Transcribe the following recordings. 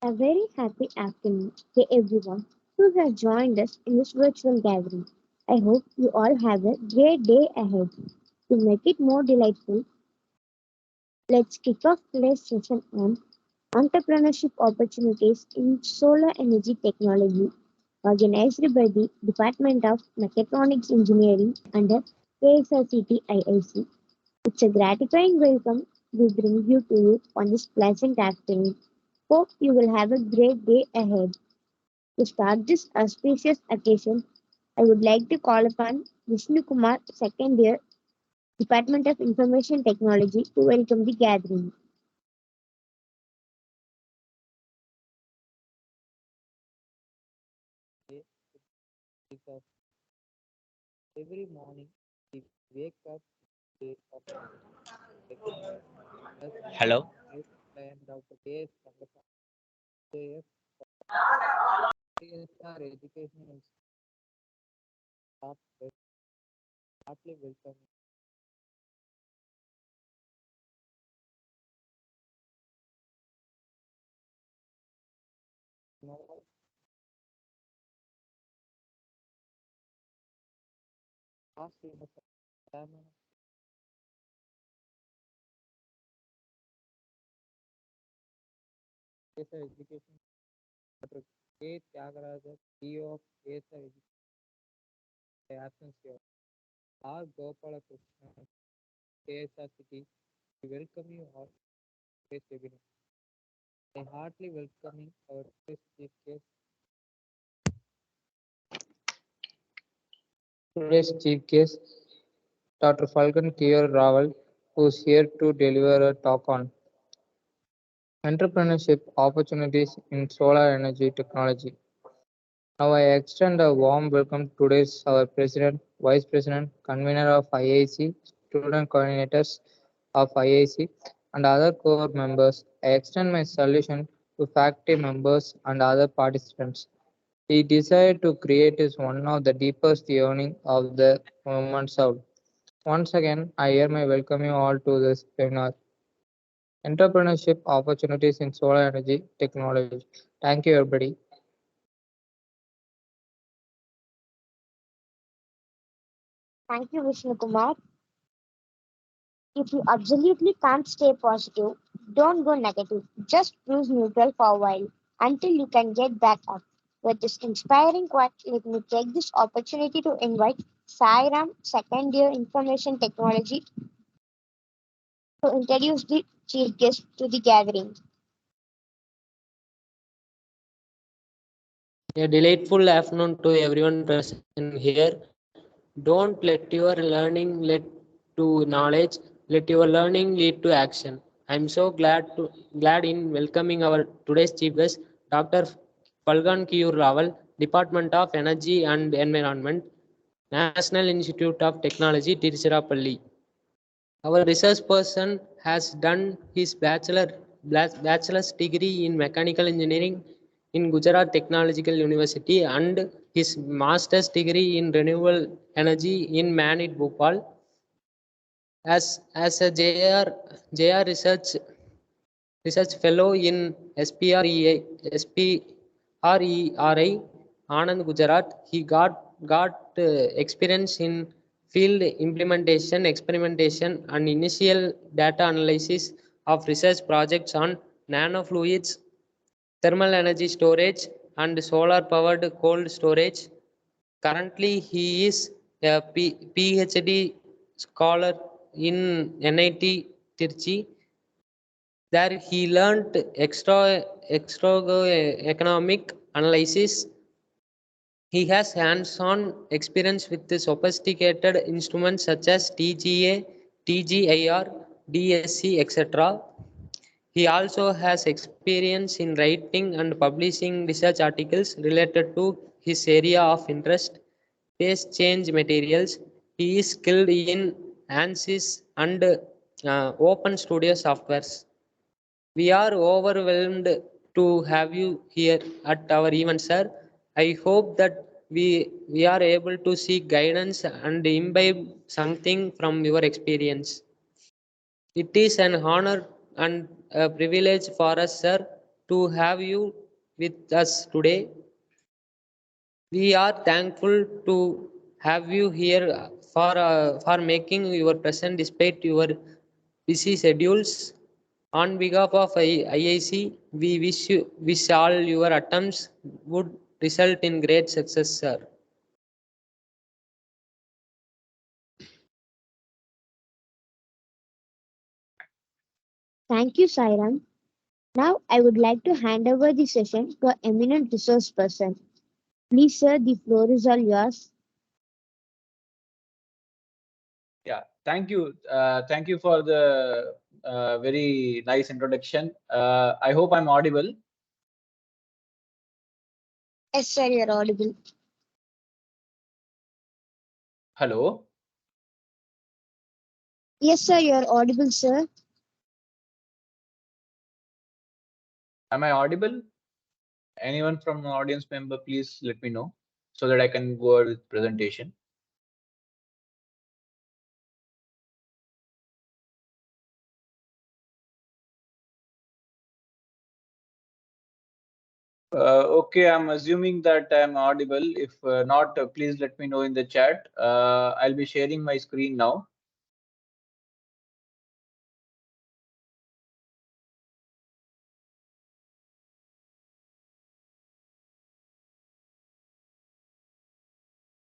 A very happy afternoon to everyone who has joined us in this virtual gathering. I hope you all have a great day ahead. To make it more delightful, let's kick off today's session on entrepreneurship opportunities in solar energy technology, organized by the Department of Mechatronics Engineering under KSRCT-IIC. It's a gratifying welcome we bring you to you on this pleasant afternoon. Hope you will have a great day ahead. To start this auspicious occasion, I would like to call upon Vishnu Kumar, second year, Department of Information Technology, to welcome the gathering. Day because every morning we wake up with a breakfast Hello. with and Dr. Rangasamy, KSR Education and Staff heartily welcome you. Now, ask you the chairman of KSR Education, Dr. K. Tyagaraja, CEO of KSR Education, absence here. R. Gopalakrishnan, KSRCT, we welcome you all to this webinar. I heartily welcoming our first chief guest. Today's chief guest, Dr. Falgun Keyoor Raval, who is here to deliver a talk on entrepreneurship opportunities in solar energy technology. Now, I extend a warm welcome to today's our President, Vice President, Convener of IIC, student coordinators of IIC, and other core members. I extend my salutation to faculty members and other participants. The desire to create is one of the deepest yearning of the human soul. Once again, I hereby welcome you all to this webinar, Entrepreneurship Opportunities in Solar Energy Technology. Thank you, everybody. Thank you, Vishnu Kumar. If you absolutely can't stay positive, don't go negative. Just cruise neutral for a while until you can get back up. With this inspiring quote, let me take this opportunity to invite Sairam, second year Information Technology, to introduce the chief guest to the gathering. A delightful afternoon to everyone present here. Don't let your learning lead to knowledge. Let your learning lead to action. I'm so glad in welcoming our today's chief guest, Dr. Falgun Keyoor Raval, Department of Energy and Environment, National Institute of Technology, Tiruchirapalli. Our research person has done his bachelor's degree in mechanical engineering in Gujarat Technological University and his master's degree in renewable energy in Manit Bhopal. As a JR research fellow in SPRERI Anand Gujarat, he got experience in field implementation, experimentation, and initial data analysis of research projects on nanofluids, thermal energy storage, and solar powered cold storage. Currently, he is a PhD scholar in NIT Tirchi. There he learned economic analysis. He has hands-on experience with the sophisticated instruments such as TGA, TGIR, DSC, etc. He also has experience in writing and publishing research articles related to his area of interest, phase change materials. He is skilled in ANSYS and Open Studio softwares. We are overwhelmed to have you here at our event, sir. I hope that we are able to seek guidance and imbibe something from your experience. It is an honor and a privilege for us, sir, to have you with us today. We are thankful to have you here for making your present despite your busy schedules. On behalf of IIC, we wish all your attempts would result in great success, sir. Thank you, Sairam. Now I would like to hand over the session to our eminent resource person. Please, sir, the floor is all yours. Yeah, thank you. Thank you for the very nice introduction. I hope I'm audible. Yes, sir, you're audible. Hello, Yes, sir, you're audible, sir. am I audible? Anyone from the audience member, please let me know so that I can go ahead with presentation. Okay, I'm assuming that I'm audible. If not, please let me know in the chat. I'll be sharing my screen now.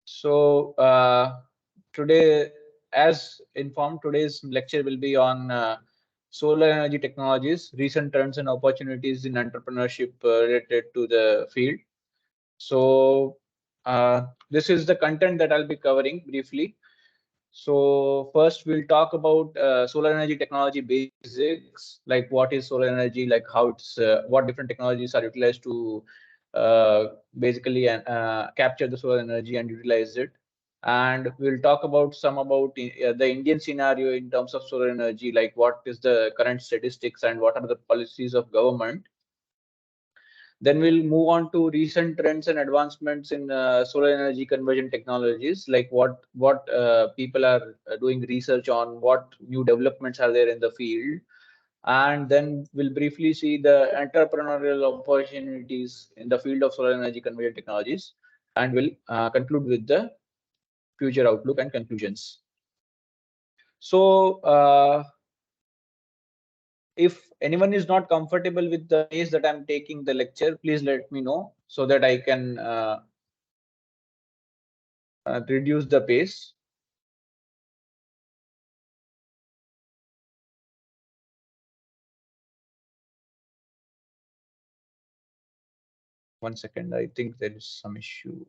So today, as informed, today's lecture will be on solar energy technologies, recent trends and opportunities in entrepreneurship related to the field. So this is the content that I'll be covering briefly. So first we'll talk about solar energy technology basics, like what is solar energy, like how it's what different technologies are utilized to basically capture the solar energy and utilize it. And we'll talk about some about the Indian scenario in terms of solar energy, like what is the current statistics and what are the policies of government. Then we'll move on to recent trends and advancements in solar energy conversion technologies, like what people are doing research on, what new developments are there in the field, and then we'll briefly see the entrepreneurial opportunities in the field of solar energy conversion technologies, and we'll conclude with the future outlook and conclusions. So if anyone is not comfortable with the pace that I'm taking the lecture, please let me know so that I can reduce the pace. One second, I think there is some issue.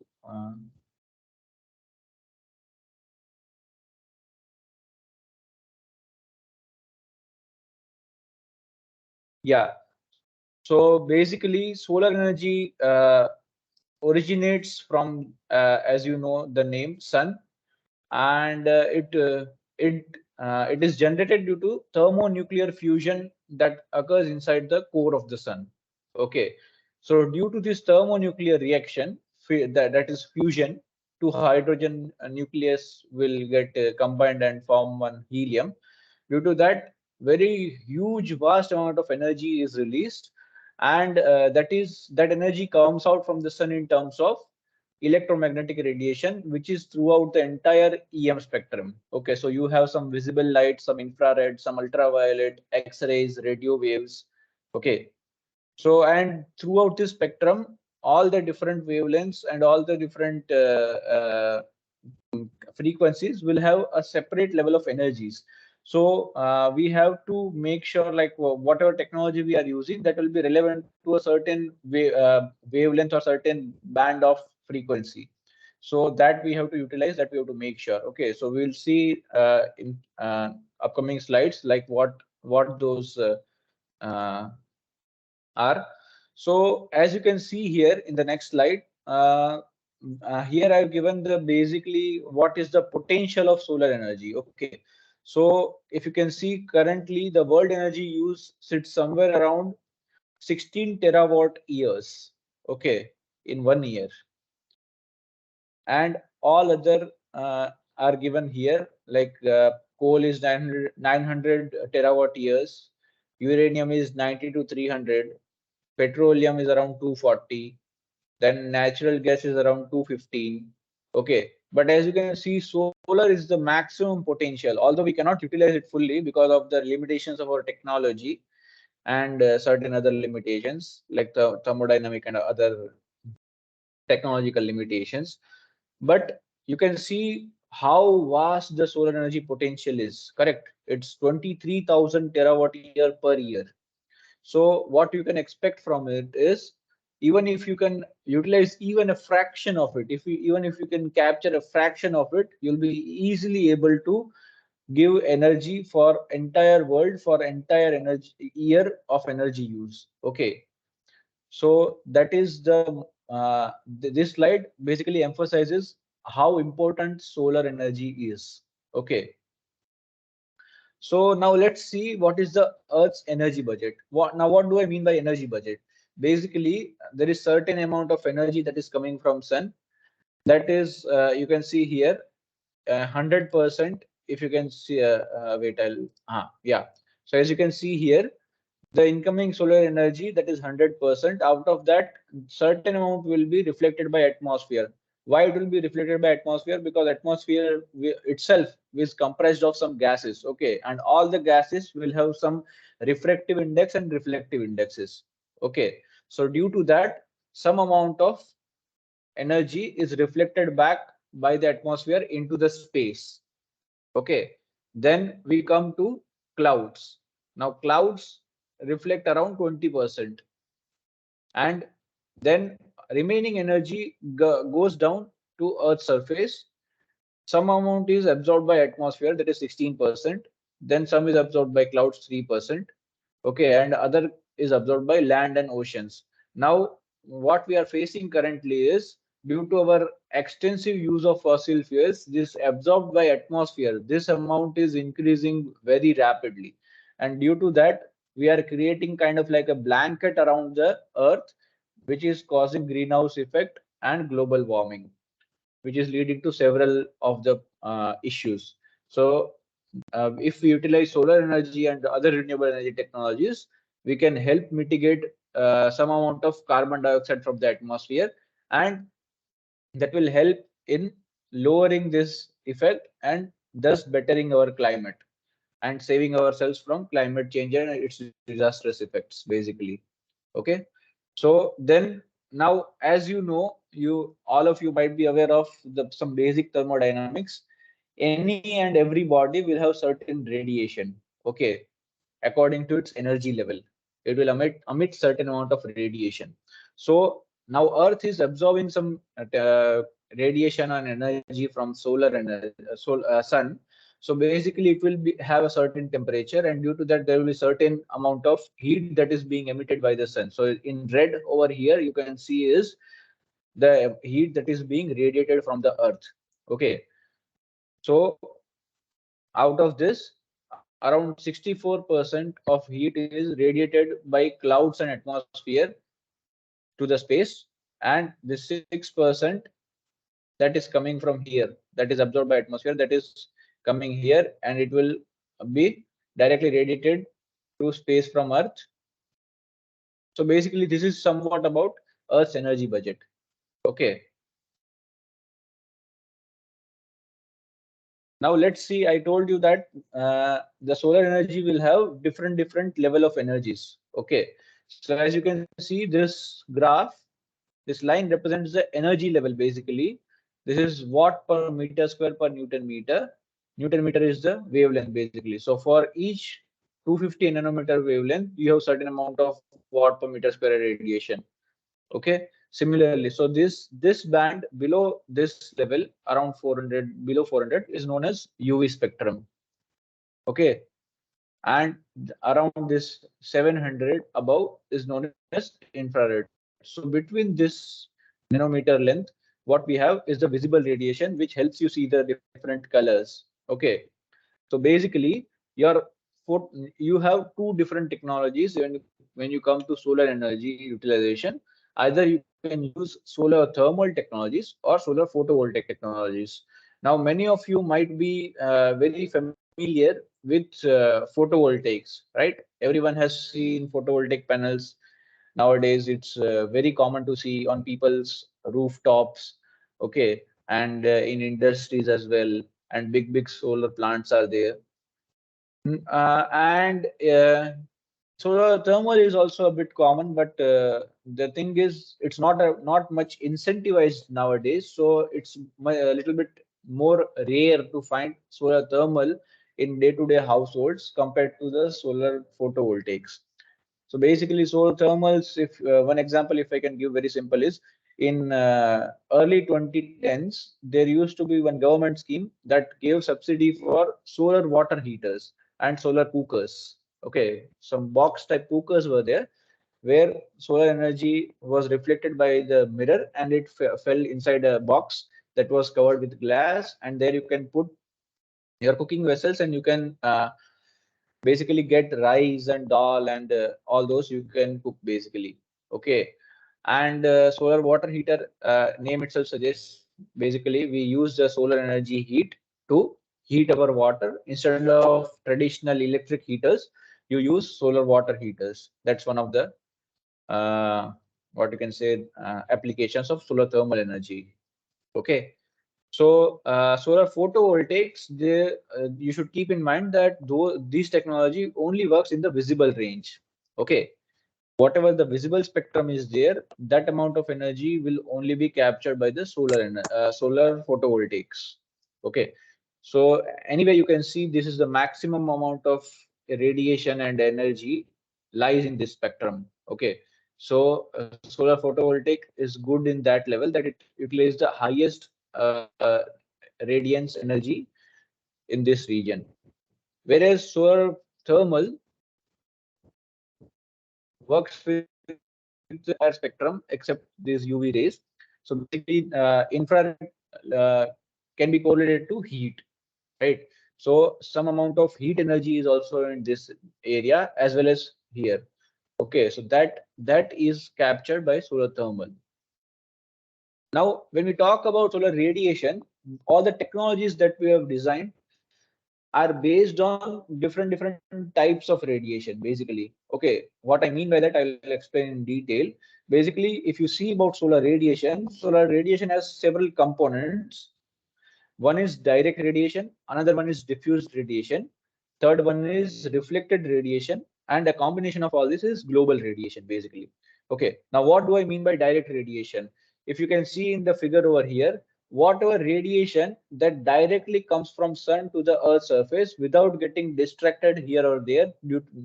Yeah, so basically solar energy originates from, as you know, the name sun, and it is generated due to thermonuclear fusion that occurs inside the core of the sun. Okay, so due to this thermonuclear reaction, that is fusion, two hydrogen nucleus will get combined and form one helium. Due to that, very huge, vast amount of energy is released, and that energy comes out from the sun in terms of electromagnetic radiation, which is throughout the entire EM spectrum. Okay, so you have some visible light, some infrared, some ultraviolet, X-rays, radio waves. Okay, so and throughout this spectrum, all the different wavelengths and all the different frequencies will have a separate level of energies. So we have to make sure, like whatever technology we are using, that will be relevant to a certain wavelength or certain band of frequency. So that we have to utilize, that we have to make sure. Okay, so we'll see in upcoming slides like what those uh, are. So as you can see here in the next slide, here I've given the basically what is the potential of solar energy. Okay, so if you can see currently the world energy use sits somewhere around 16 terawatt years. Okay, in 1 year, and all other are given here, like coal is 900 terawatt years, uranium is 90 to 300, petroleum is around 240, then natural gas is around 215. Okay, but as you can see, solar is the maximum potential, although we cannot utilize it fully because of the limitations of our technology and certain other limitations like the thermodynamic and other technological limitations. But you can see how vast the solar energy potential is, correct? It's 23,000 terawatt year per year. So what you can expect from it is, even if you can utilize even a fraction of it, even if you can capture a fraction of it, you'll be easily able to give energy for entire world, for entire energy year of energy use. Okay, so that is the this slide basically emphasizes how important solar energy is. Okay, so now let's see what is the Earth's energy budget. What do I mean by energy budget? Basically, there is certain amount of energy that is coming from sun. That is, you can see here, 100%. If you can see, wait, yeah. So as you can see here, the incoming solar energy, that is 100%. Out of that, certain amount will be reflected by atmosphere. Why it will be reflected by atmosphere? Because atmosphere itself is comprised of some gases. Okay, and all the gases will have some refractive index and reflective indexes. Okay, so due to that, some amount of energy is reflected back by the atmosphere into the space. Okay, then we come to clouds. Now clouds reflect around 20%, and then remaining energy goes down to Earth's surface. Some amount is absorbed by atmosphere, that is 16%. Then some is absorbed by clouds, 3%. Okay, and other is absorbed by land and oceans. Now what we are facing currently is, due to our extensive use of fossil fuels, this absorbed by atmosphere, this amount is increasing very rapidly, and due to that we are creating kind of like a blanket around the earth, which is causing greenhouse effect and global warming, which is leading to several of the issues. So if we utilize solar energy and other renewable energy technologies, we can help mitigate some amount of carbon dioxide from the atmosphere, and that will help in lowering this effect and thus bettering our climate and saving ourselves from climate change and its disastrous effects, basically. Okay, so then now, as you know, you all of you might be aware of some basic thermodynamics. Any and every body will have certain radiation. Okay, according to its energy level, it will emit certain amount of radiation. So now earth is absorbing some radiation and energy from solar energy, sun. So basically it will have a certain temperature, and due to that there will be certain amount of heat that is being emitted by the sun. So in red over here you can see is the heat that is being radiated from the earth. Okay, so out of this, around 64% of heat is radiated by clouds and atmosphere to the space, and the 6% that is coming from here, that is absorbed by atmosphere, that is coming here, and it will be directly radiated to space from earth. So basically this is somewhat about earth's energy budget. Okay, now let's see, I told you that the solar energy will have different level of energies. Okay, so as you can see, this graph, this line represents the energy level. Basically this is watt per meter square per newton meter. Newton meter is the wavelength, basically. So for each 250 nanometer wavelength, you have certain amount of watt per meter square radiation. Okay, similarly, so this band below this level, around 400, below 400, is known as UV spectrum. Okay, and around this 700 above is known as infrared. So between this nanometer length, what we have is the visible radiation, which helps you see the different colors. Okay, so basically you have two different technologies when you come to solar energy utilization. Either you can use solar thermal technologies or solar photovoltaic technologies. Now many of you might be very familiar with photovoltaics, right? Everyone has seen photovoltaic panels. Nowadays, it's very common to see on people's rooftops, okay, and in industries as well, and big solar plants are there. And solar thermal is also a bit common, but the thing is, it's not much incentivized nowadays. So it's a little bit more rare to find solar thermal in day-to-day households compared to the solar photovoltaics. So basically, solar thermals, if one example, if I can give very simple, is in early 2010s, there used to be one government scheme that gave subsidy for solar water heaters and solar cookers. Okay, some box type cookers were there where solar energy was reflected by the mirror and it fell inside a box that was covered with glass, and there you can put your cooking vessels and you can basically get rice and dal and all those you can cook basically. Okay, and solar water heater, name itself suggests, basically we use the solar energy heat to heat our water. Instead of traditional electric heaters, you use solar water heaters. That's one of the what you can say applications of solar thermal energy. Okay, so solar photovoltaics, you should keep in mind that though this technology only works in the visible range. Okay, whatever the visible spectrum is there, that amount of energy will only be captured by the solar photovoltaics. Okay, so anyway, you can see this is the maximum amount of radiation and energy lies in this spectrum. Okay, so solar photovoltaic is good in that level that it utilizes the highest radiance energy in this region, whereas solar thermal works with the entire spectrum except these UV rays. So basically, infrared uh, can be correlated to heat, right? So some amount of heat energy is also in this area as well as here. Okay, so that is captured by solar thermal. Now, when we talk about solar radiation, all the technologies that we have designed are based on different types of radiation basically. Okay, what I mean by that I'll explain in detail. Basically, if you see about solar radiation has several components. One is direct radiation, another one is diffused radiation, third one is reflected radiation, and a combination of all this is global radiation basically. Okay, now what do I mean by direct radiation? If you can see in the figure over here, whatever radiation that directly comes from sun to the earth surface without getting distracted here or there,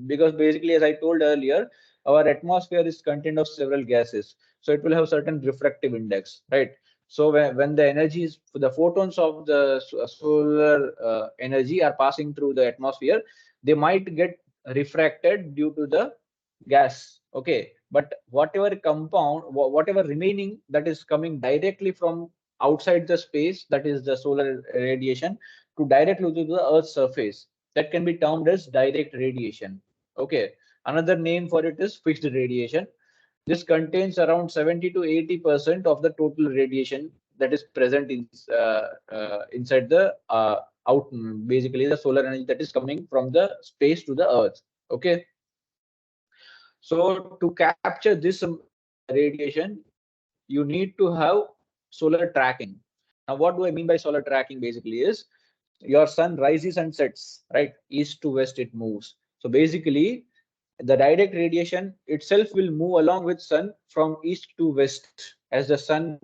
because basically, as I told earlier, our atmosphere is contained of several gases, so it will have certain refractive index, right? So when the energy is, the photons of the solar energy are passing through the atmosphere, they might get refracted due to the gas. Okay, but whatever compound, whatever remaining that is coming directly from outside the space, that is the solar radiation, to directly to the Earth's surface, that can be termed as direct radiation. Okay, another name for it is fixed radiation. This contains around 70 to 80% of the total radiation that is present inside the basically the solar energy that is coming from the space to the earth. Okay, so to capture this radiation, you need to have solar tracking. Now, what do I mean by solar tracking? Basically, is your sun rises and sets, right? East to west, it moves. So basically, the direct radiation itself will move along with sun from east to west. As the sun,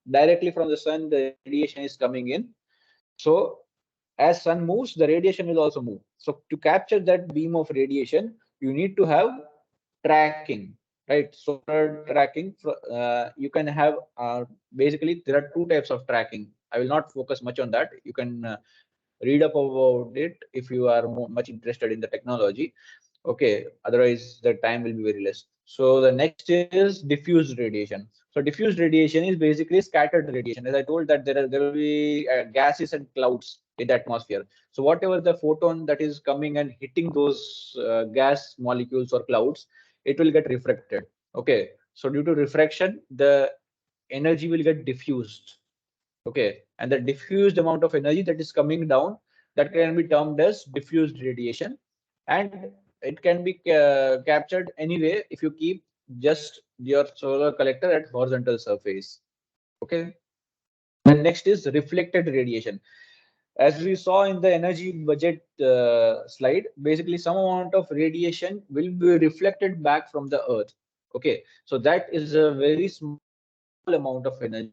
directly from the sun, the radiation is coming in. So as sun moves, the radiation will also move. So to capture that beam of radiation, you need to have tracking, right? Solar tracking. You can have basically there are two types of tracking. I will not focus much on that. You can read up about it if you are much interested in the technology. Okay, otherwise the time will be very less. So the next is diffused radiation. So diffused radiation is basically scattered radiation. As I told that there will be gases and clouds in the atmosphere. So whatever the photon that is coming and hitting those gas molecules or clouds, it will get refracted. Okay, so due to refraction, the energy will get diffused. Okay, and the diffused amount of energy that is coming down, that can be termed as diffused radiation, and it can be captured anyway if you keep just your solar collector at horizontal surface. Okay. And next is reflected radiation. As we saw in the energy budget slide, basically some amount of radiation will be reflected back from the earth. Okay, so that is a very small amount of energy,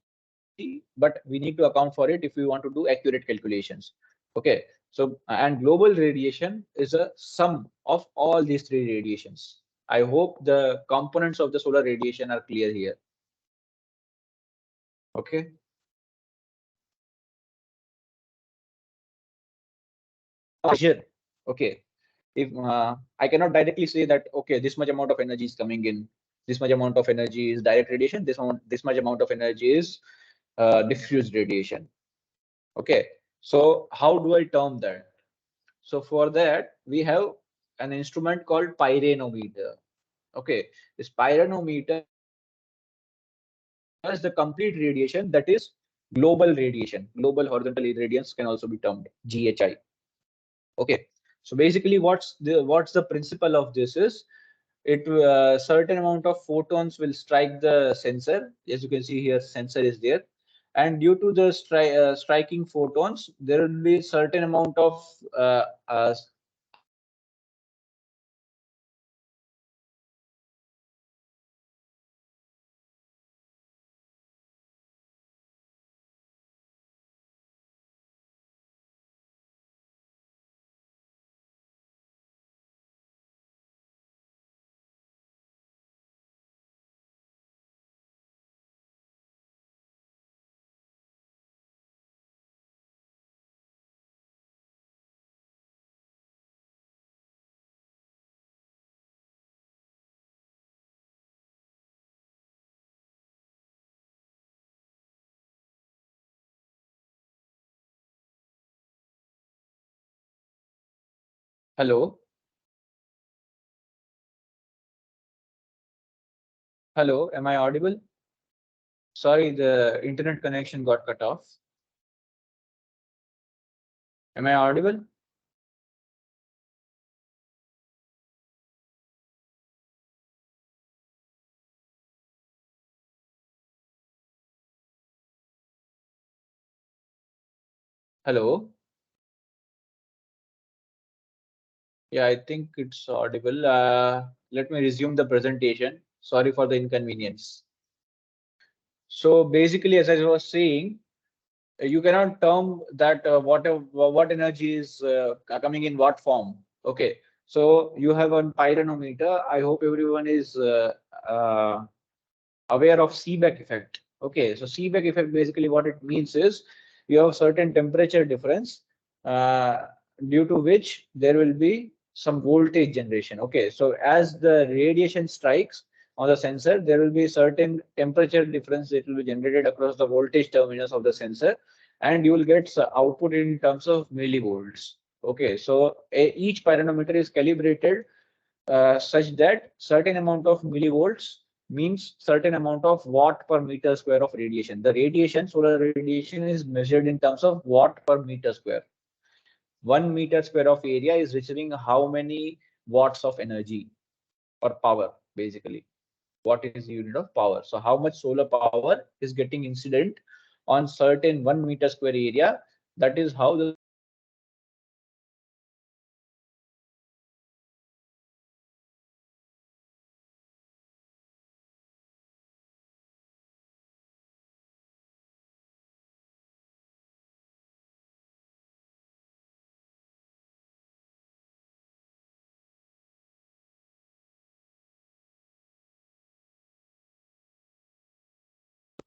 but we need to account for it if we want to do accurate calculations. Okay, so and global radiation is a sum of all these three radiations. I hope the components of the solar radiation are clear here. Okay. Measure. Okay, if I cannot directly say that okay, this much amount of energy is coming in, this much amount of energy is direct radiation, this much amount of energy is diffused radiation. Okay, so how do I term that? So for that we have an instrument called pyranometer. Okay, this pyranometer has the complete radiation, that is global radiation. Global horizontal irradiance can also be termed GHI. Okay, so basically what's the principle of this is, it certain amount of photons will strike the sensor. As you can see here, sensor is there, and due to the striking photons, there will be certain amount of hello, hello, am I audible? Sorry, the internet connection got cut off. Am I audible? Hello. Yeah, I think it's audible. Let me resume the presentation. Sorry for the inconvenience. So basically, as I was saying, you cannot term that what energy is coming in what form. Okay, so you have a pyranometer. I hope everyone is aware of Seebeck effect. Okay, so Seebeck effect, basically what it means is you have certain temperature difference uh, due to which there will be some voltage generation. Okay, so as the radiation strikes on the sensor, there will be certain temperature difference that will be generated across the voltage terminals of the sensor, and you will get output in terms of millivolts. Okay, so each pyranometer is calibrated such that certain amount of millivolts means certain amount of watt per meter square of radiation. The radiation, solar radiation, is measured in terms of watt per meter square. 1 meter square of area is receiving how many watts of energy or power, basically. What is the unit of power? So how much solar power is getting incident on certain 1 meter square area? That is how the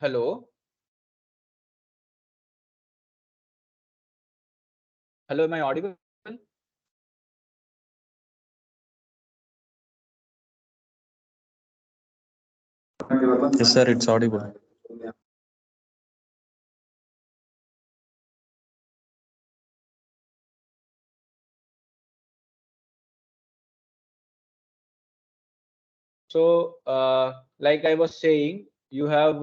hello, hello, am I audible? Yes, sir, it's audible. So, like I was saying, you have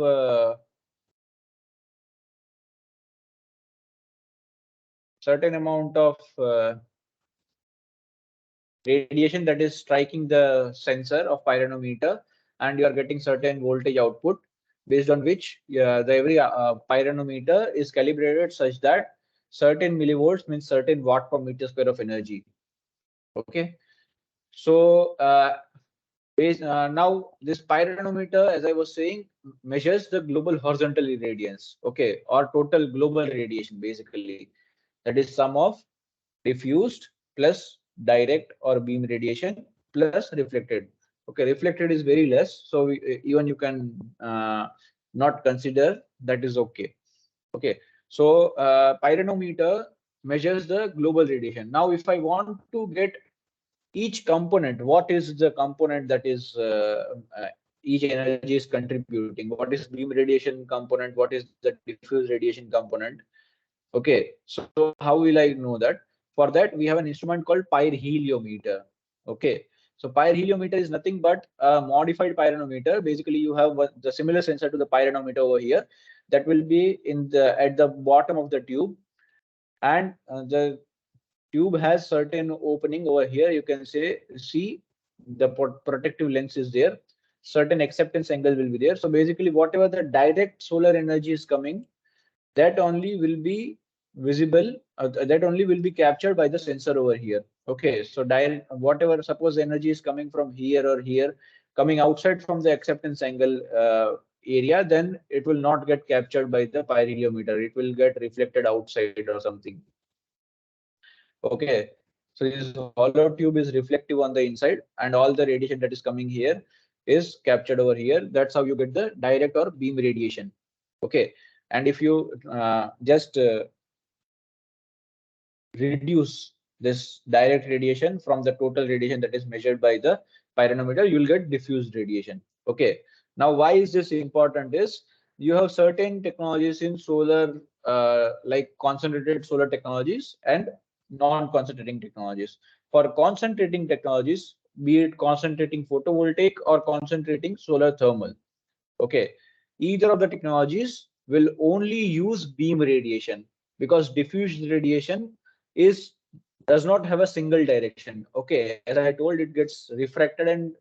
certain amount of radiation that is striking the sensor of pyranometer, and you are getting certain voltage output, based on which the every pyranometer is calibrated such that certain millivolts means certain watt per meter square of energy. Okay, so now this pyranometer, as I was saying, measures the global horizontal irradiance, okay, or total global radiation basically. That is sum of diffused plus direct or beam radiation plus reflected. Okay, reflected is very less, so even you can not consider, that is okay. Okay, so pyranometer measures the global radiation. Now, if I want to get each component, what is the component that is each energy is contributing, what is beam radiation component, what is the diffuse radiation component. Okay, so how will I know that? For that, we have an instrument called pyrheliometer. Okay, so pyrheliometer is nothing but a modified pyranometer. Basically, you have the similar sensor to the pyranometer over here, that will be in the at the bottom of the tube, and the tube has certain opening over here. You can say, see, the protective lens is there. Certain acceptance angle will be there. So basically, whatever the direct solar energy is coming, that only will be visible, that only will be captured by the sensor over here. Okay, so direct, whatever, suppose energy is coming from here or here, coming outside from the acceptance angle area, then it will not get captured by the pyrheliometer. It will get reflected outside or something. Okay, so this hollow tube is reflective on the inside, and all the radiation that is coming here is captured over here. That's how you get the direct or beam radiation. Okay, and if you just reduce this direct radiation from the total radiation that is measured by the pyranometer, you will get diffused radiation. Okay, now why is this important is, you have certain technologies in solar, like concentrated solar technologies and non-concentrating technologies. For concentrating technologies, be it concentrating photovoltaic or concentrating solar thermal, okay, either of the technologies will only use beam radiation, because diffuse radiation is does not have a single direction. Okay, as I told, it gets refracted and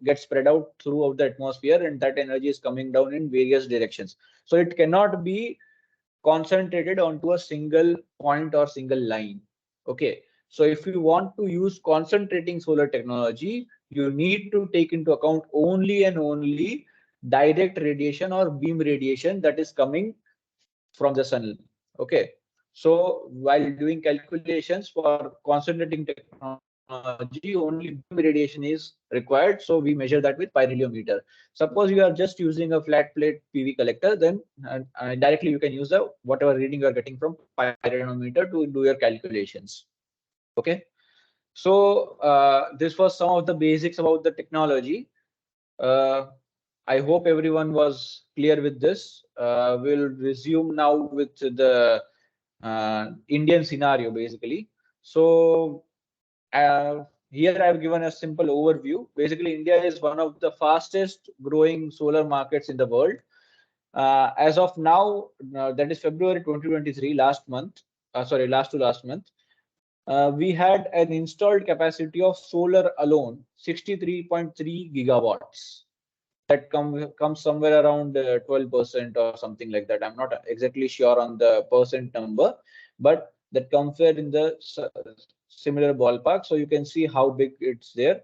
gets spread out throughout the atmosphere, and that energy is coming down in various directions. So it cannot be concentrated onto a single point or single line. Okay, so if you want to use concentrating solar technology, you need to take into account only and only direct radiation or beam radiation that is coming from the sun. Okay, so while doing calculations for concentrating technology, only beam radiation is required, so we measure that with pyrheliometer. Suppose you are just using a flat plate PV collector, then directly you can use the whatever reading you are getting from pyranometer to do your calculations. Okay, so this was some of the basics about the technology. I hope everyone was clear with this. We'll resume now with the Indian scenario basically. So here I've given a simple overview. Basically, India is one of the fastest growing solar markets in the world. As of now, that is February 2023, last month, sorry, last to last month, we had an installed capacity of solar alone, 63.3 gigawatts. That comes somewhere around 12% or something like that. I'm not exactly sure on the percent number, but that comes there in the similar ballpark. So you can see how big it's there.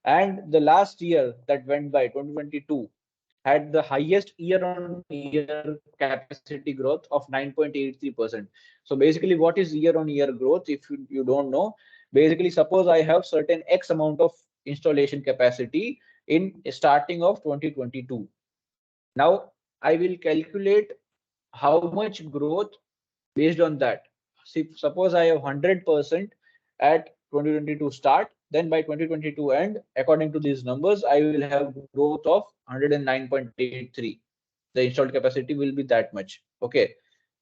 And the last year that went by, 2022, had the highest year-on-year capacity growth of 9.83%. So basically, what is year-on-year growth? If you don't know, basically, suppose I have certain X amount of installation capacity in starting of 2022. Now I will calculate how much growth based on that. See, suppose I have 100% at 2022 start, then by 2022 end, according to these numbers, I will have growth of 109.83. The installed capacity will be that much. Okay.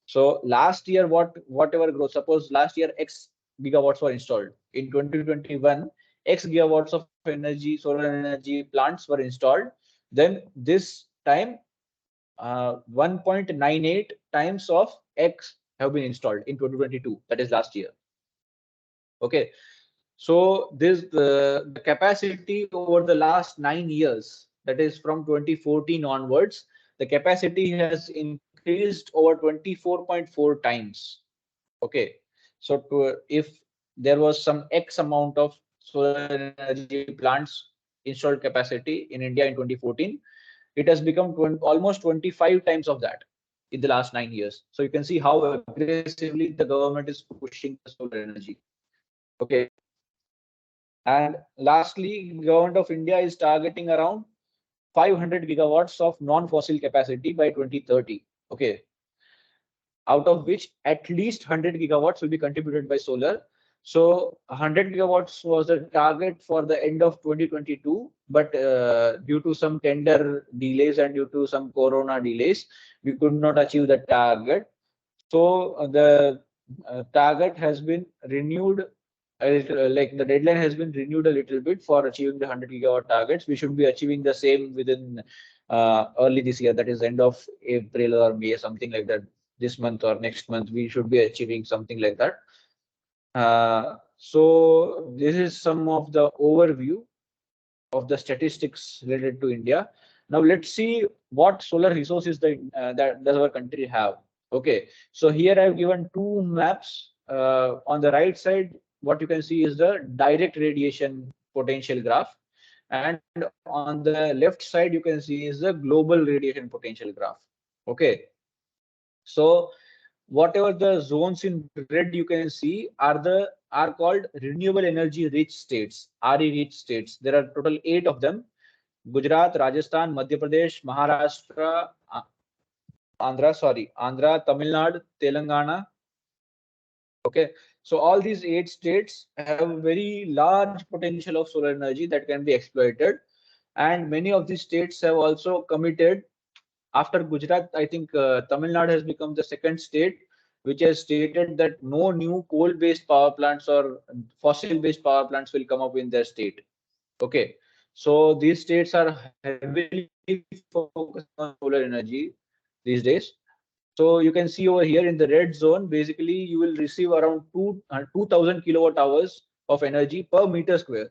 So last year, whatever growth, suppose last year X gigawatts were installed. In 2021, X gigawatts of energy, solar energy plants were installed. Then this time 1.98 times of X have been installed in 2022. That is last year. Okay, so this the capacity over the last 9 years that is from 2014 onwards, the capacity has increased over 24.4 times. Okay, so if there was some X amount of solar energy plants installed capacity in India in 2014, it has become almost 25 times of that in the last 9 years. So you can see how aggressively the government is pushing the solar energy. Okay. And lastly, government of India is targeting around 500 gigawatts of non-fossil capacity by 2030. Okay. Out of which at least 100 gigawatts will be contributed by solar. So 100 gigawatts was the target for the end of 2022, but due to some tender delays and due to some corona delays, we could not achieve the target. So the target has been renewed a little, like the deadline has been renewed a little bit for achieving the 100 gigawatt targets. We should be achieving the same within early this year, that is end of April or May, something like that. This month or next month, we should be achieving something like that. So this is some of the overview of the statistics related to India. Now let's see what solar resources that does our country have. Okay, so here I've given two maps. On the right side, what you can see is the direct radiation potential graph, and on the left side you can see is the global radiation potential graph. Okay, so whatever the zones in red you can see are called renewable energy rich states, RE rich states. There are total 8 of them: Gujarat, Rajasthan, Madhya Pradesh, Maharashtra, Andhra, Tamil Nadu, Telangana. Okay, so all these 8 states have a very large potential of solar energy that can be exploited, and many of these states have also committed. After Gujarat, I think Tamil Nadu has become the second state which has stated that no new coal-based power plants or fossil-based power plants will come up in their state. Okay, so these states are heavily focusing on solar energy these days. So you can see over here in the red zone, basically you will receive around 2,000 kilowatt hours of energy per meter square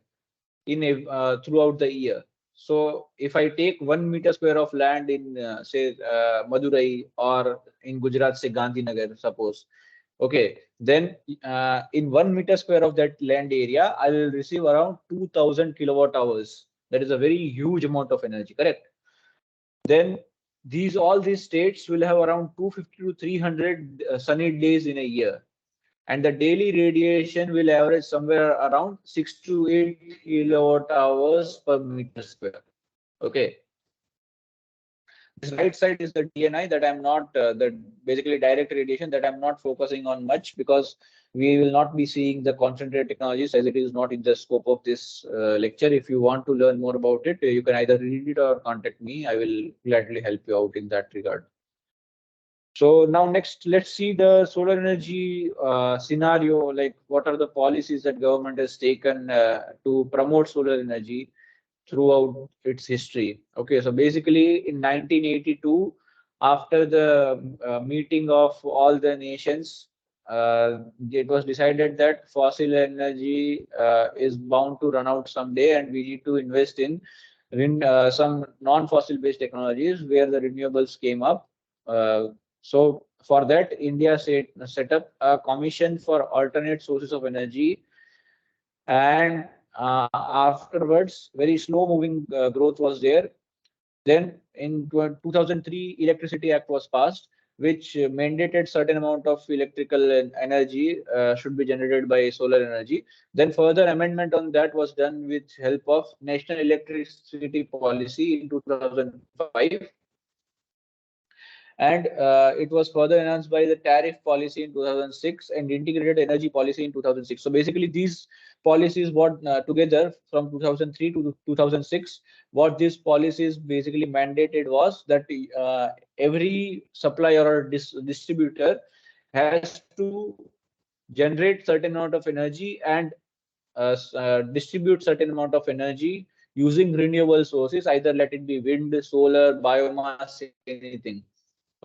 in a, throughout the year. So if I take 1 meter square of land in say Madurai or in Gujarat, say Gandhinagar, suppose, okay, then in 1 meter square of that land area, I will receive around 2,000 kilowatt hours. That is a very huge amount of energy, correct? Then all these states will have around 250 to 300 sunny days in a year, and the daily radiation will average somewhere around 6 to 8 kilowatt hours per meter square. Okay, this right side is the DNI that I'm not the basically direct radiation that I'm not focusing on much, because we will not be seeing the concentrated technologies as it is not in the scope of this lecture. If you want to learn more about it, you can either read it or contact me. I will gladly help you out in that regard. So now next, let's see the solar energy scenario, like what are the policies that government has taken to promote solar energy throughout its history. Okay, so basically in 1982, after the meeting of all the nations, it was decided that fossil energy is bound to run out someday, and we need to invest in some non-fossil based technologies where the renewables came up. So for that, India set up a commission for alternate sources of energy, and afterwards, very slow moving growth was there. Then in 2003, Electricity Act was passed, which mandated certain amount of electrical energy should be generated by solar energy. Then further amendment on that was done with help of National Electricity Policy in 2005, and it was further enhanced by the tariff policy in 2006 and integrated energy policy in 2006. So basically these policies, what together from 2003 to 2006, what these policies basically mandated was that every supplier or distributor has to generate certain amount of energy and distribute certain amount of energy using renewable sources, either let it be wind, solar, biomass, anything.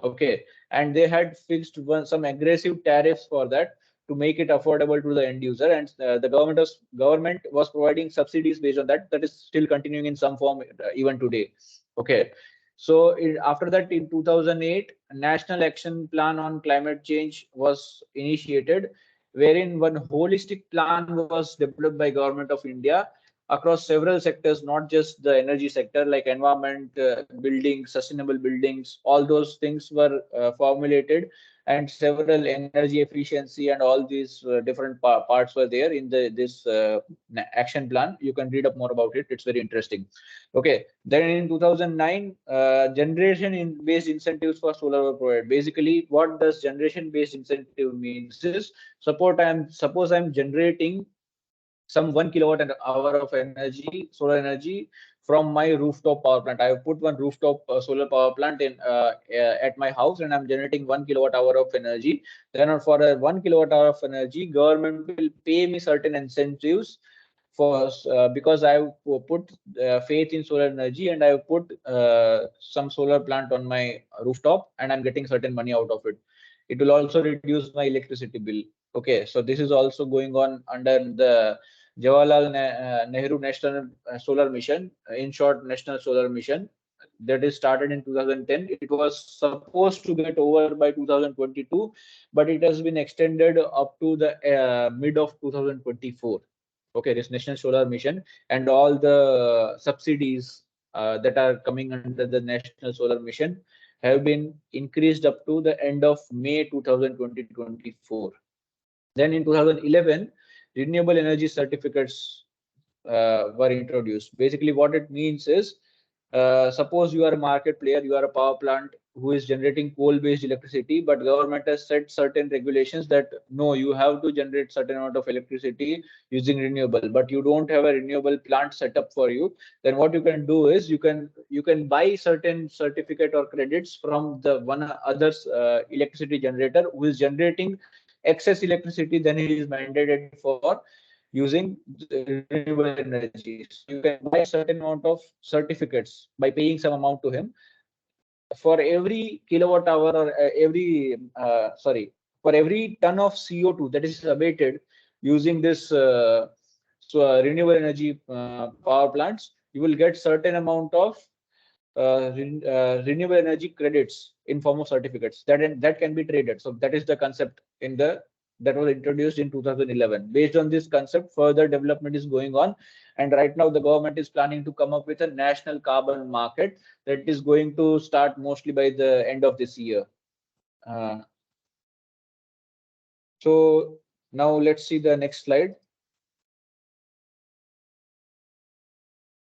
Okay, and they had fixed some aggressive tariffs for that. to make it affordable to the end user, and the government was providing subsidies based on that. That is still continuing in some form even today. Okay. So after that, in 2008, a National Action Plan on Climate Change was initiated, wherein one holistic plan was developed by Government of India across several sectors, not just the energy sector, like environment, buildings, sustainable buildings. All those things were formulated, and several energy efficiency and all these different parts were there in this action plan. You can read up more about it. It's very interesting. Okay. Then in 2009, generation based incentives for solar were provided. Basically, what does generation based incentive means is, suppose I'm generating some 1 kilowatt an hour of energy, solar energy, from my rooftop power plant. I have put one rooftop solar power plant in at my house, and I'm generating 1 kilowatt hour of energy. Then for a 1 kilowatt hour of energy, government will pay me certain incentives for because I've put faith in solar energy, and I've put some solar plant on my rooftop, and I'm getting certain money out of it. It will also reduce my electricity bill. Okay, so this is also going on under the Jawaharlal Nehru National Solar Mission, in short, National Solar Mission, that is started in 2010. It was supposed to get over by 2022, but it has been extended up to the mid of 2024. Okay, this National Solar Mission and all the subsidies that are coming under the National Solar Mission have been increased up to the end of May 2024. Then in 2011, renewable energy certificates were introduced. Basically, what it means is, suppose you are a market player, you are a power plant who is generating coal-based electricity, but government has set certain regulations that no, you have to generate certain amount of electricity using renewable, but you don't have a renewable plant set up for you. Then what you can do is you can buy certain certificate or credits from the one other electricity generator who is generating excess electricity than he is mandated for using renewable energy. So you can buy certain amount of certificates by paying some amount to him. For every kilowatt hour or for every ton of CO2 that is abated using this renewable energy power plants, you will get certain amount of renewable energy credits in form of certificates that can be traded. So that is the concept that was introduced in 2011. Based on this concept, further development is going on, and right now the government is planning to come up with a national carbon market that is going to start mostly by the end of this year. So now let's see the next slide.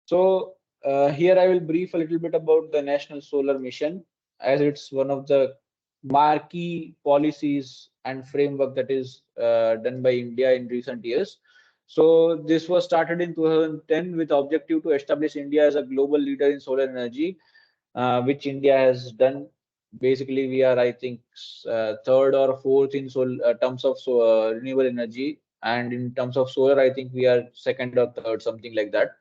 So here I will brief a little bit about the National Solar Mission, as it's one of the marquee policies and framework that is done by India in recent years. So this was started in 2010 with the objective to establish India as a global leader in solar energy, which India has done. Basically, we are, I think, third or fourth in terms of renewable energy, and in terms of solar, I think we are second or third, something like that.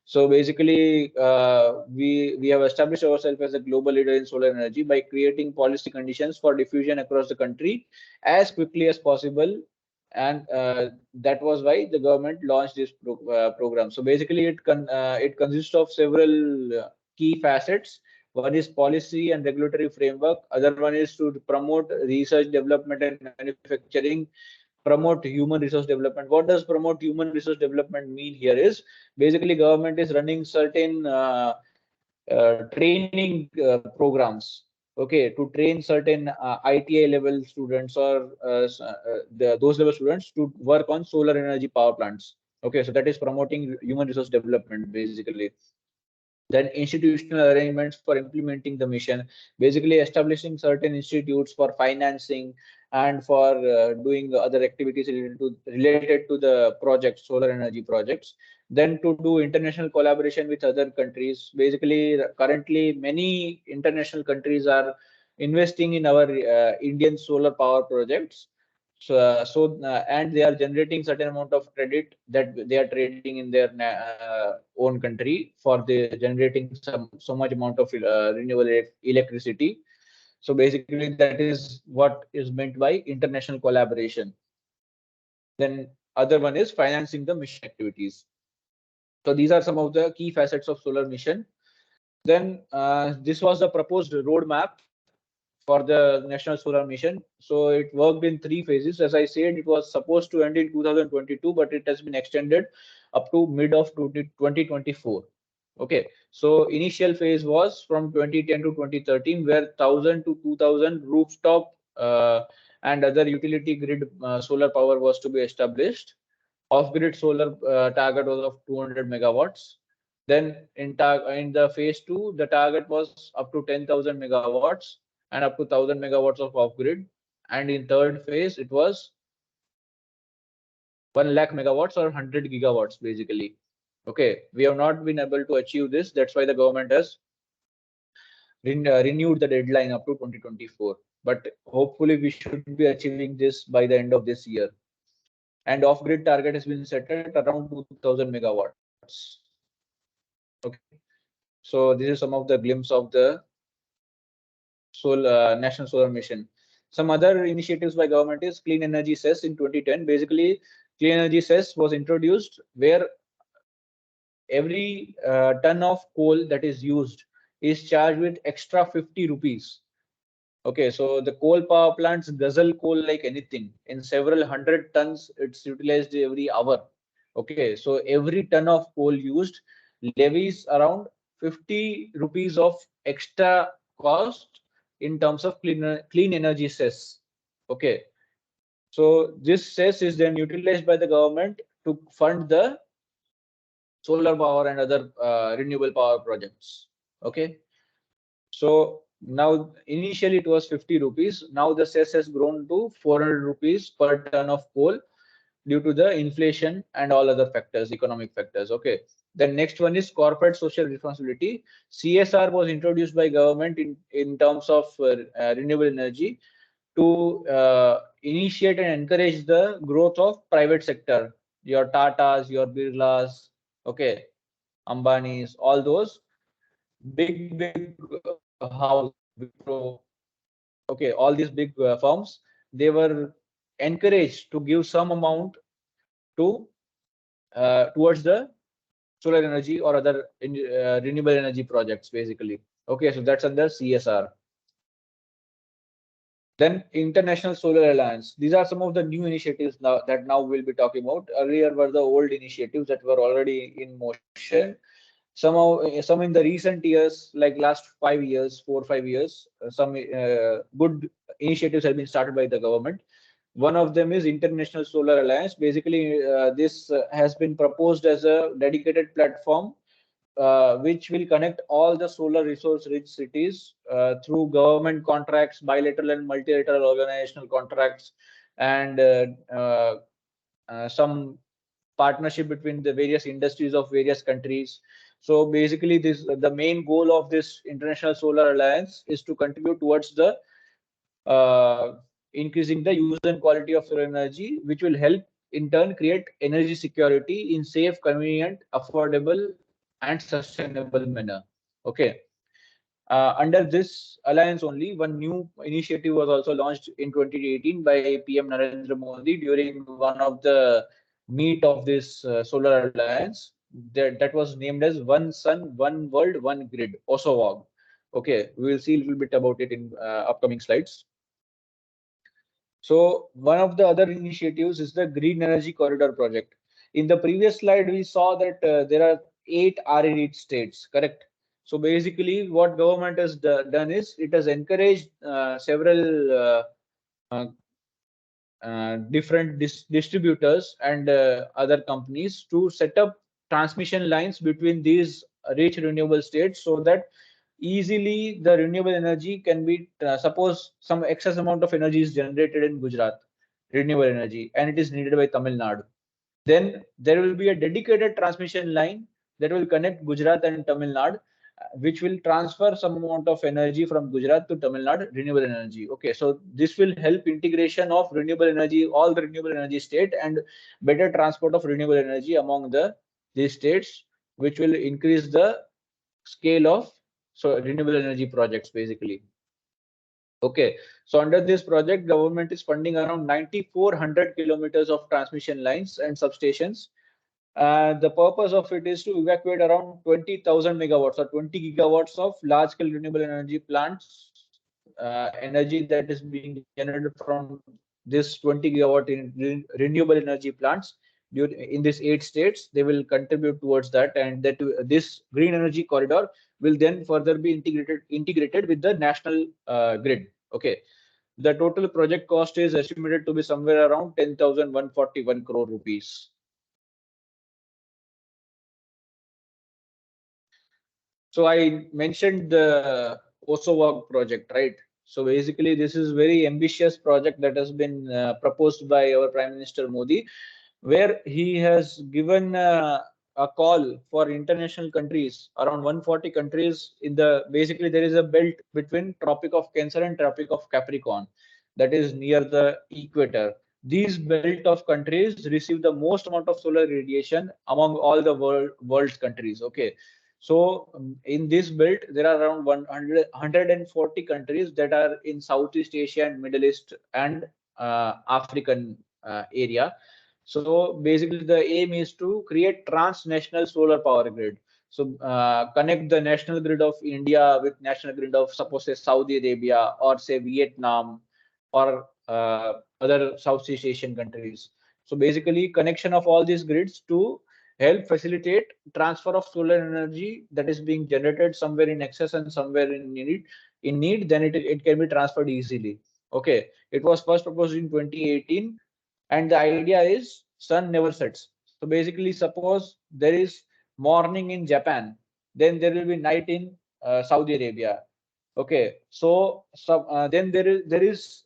So basically, we have established ourselves as a global leader in solar energy by creating policy conditions for diffusion across the country as quickly as possible, and that was why the government launched this program. So basically, it consists of several key facets. One is policy and regulatory framework. Other one is to promote research, development, and manufacturing. Promote human resource development. What does promote human resource development mean here is, basically government is running certain training programs, okay, to train certain ITI level students or those level students to work on solar energy power plants. Okay, so that is promoting human resource development basically. Then institutional arrangements for implementing the mission, basically establishing certain institutes for financing and for doing other activities related to the project, solar energy projects. Then to do international collaboration with other countries. Basically, currently many international countries are investing in our Indian solar power projects. And they are generating certain amount of credit that they are trading in their own country for the generating so much amount of renewable electricity. So basically, that is what is meant by international collaboration. Then other one is financing the mission activities. So these are some of the key facets of solar mission. Then this was the proposed roadmap for the National Solar Mission. So it worked in 3 phases. As I said, it was supposed to end in 2022, but it has been extended up to mid of 2024. Okay, so initial phase was from 2010 to 2013, where 1,000 to 2,000 rooftop and other utility grid solar power was to be established. Off-grid solar target was of 200 megawatts. Then in the phase 2, the target was up to 10,000 megawatts and up to 1,000 megawatts of off-grid. And in third phase, it was 1 lakh megawatts or 100 gigawatts basically. Okay, we have not been able to achieve this. That's why the government has renewed the deadline up to 2024. But hopefully, we should be achieving this by the end of this year. And off-grid target has been set at around 2,000 megawatts. Okay, so this is some of the glimpse of the National Solar Mission. Some other initiatives by government is Clean Energy Cess in 2010. Basically, Clean Energy Cess was introduced where every ton of coal that is used is charged with extra 50 rupees. Okay, so the coal power plants guzzle coal like anything. In several hundred tons, it's utilized every hour. Okay, so every ton of coal used levies around 50 rupees of extra cost in terms of clean energy cess. Okay, so this cess is then utilized by the government to fund the solar power and other renewable power projects. Okay, so now initially it was 50 rupees. Now the cess has grown to 400 rupees per ton of coal due to the inflation and all other factors, economic factors. Okay. The next one is corporate social responsibility. CSR was introduced by government in terms of renewable energy to initiate and encourage the growth of private sector. Your Tatas, your Birlas, okay, Ambanis, all those big house, Wipro, okay, all these big firms, they were encouraged to give some amount to towards the solar energy or other renewable energy projects, basically. Okay, so that's under CSR. Then International Solar Alliance. These are some of the new initiatives now we'll be talking about. Earlier were the old initiatives that were already in motion. Some in the recent years, like last 5 years, 4 or 5 years, some good initiatives have been started by the government. One of them is International Solar Alliance. Basically, this has been proposed as a dedicated platform which will connect all the solar resource rich cities through government contracts, bilateral and multilateral organizational contracts, and some partnership between the various industries of various countries. So basically, the main goal of this International Solar Alliance is to contribute towards the increasing the use and quality of solar energy, which will help in turn create energy security in safe, convenient, affordable, and sustainable manner. Okay. Under this alliance only, one new initiative was also launched in 2018 by PM Narendra Modi during one of the meet of this solar alliance. That was named as One Sun, One World, One Grid, OSOWOG. Okay, we will see a little bit about it in upcoming slides. So one of the other initiatives is the Green Energy Corridor project. In the previous slide, we saw that there are 8 RE states, correct? So basically, what government has done is it has encouraged several uh, different distributors and other companies to set up transmission lines between these rich renewable states so that easily the renewable energy can be suppose some excess amount of energy is generated in Gujarat, renewable energy, and it is needed by Tamil Nadu. Then there will be a dedicated transmission line that will connect Gujarat and Tamil Nadu, which will transfer some amount of energy from Gujarat to Tamil Nadu, renewable energy. Okay, so this will help integration of renewable energy, all the renewable energy state, and better transport of renewable energy among these states, which will increase the scale of renewable energy projects basically. Okay, so under this project, government is funding around 9,400 kilometers of transmission lines and substations. The purpose of it is to evacuate around 20,000 megawatts or 20 gigawatts of large-scale renewable energy plants, energy that is being generated from this 20 gigawatt in renewable energy plants in these 8 states. They will contribute towards that, and that this green energy corridor will then further be integrated with the national grid. Okay, the total project cost is estimated to be somewhere around 10,141 crore rupees. So I mentioned the OSOWAG project, right? So basically, this is very ambitious project that has been proposed by our Prime Minister Modi, where he has given a call for international countries, around 140 countries in the, basically there is a belt between Tropic of Cancer and Tropic of Capricorn that is near the equator. These belt of countries receive the most amount of solar radiation among all the world's countries. Okay, so in this belt, there are around 140 countries that are in Southeast Asia and Middle East and African area. So basically, the aim is to create transnational solar power grid. So connect the national grid of India with national grid of, suppose, say Saudi Arabia or say Vietnam or other Southeast Asian countries. So basically, connection of all these grids to help facilitate transfer of solar energy that is being generated somewhere in excess and somewhere in need, then it can be transferred easily. Okay, it was first proposed in 2018, and the idea is sun never sets. So basically, suppose there is morning in Japan, then there will be night in Saudi Arabia. Okay, so then there is,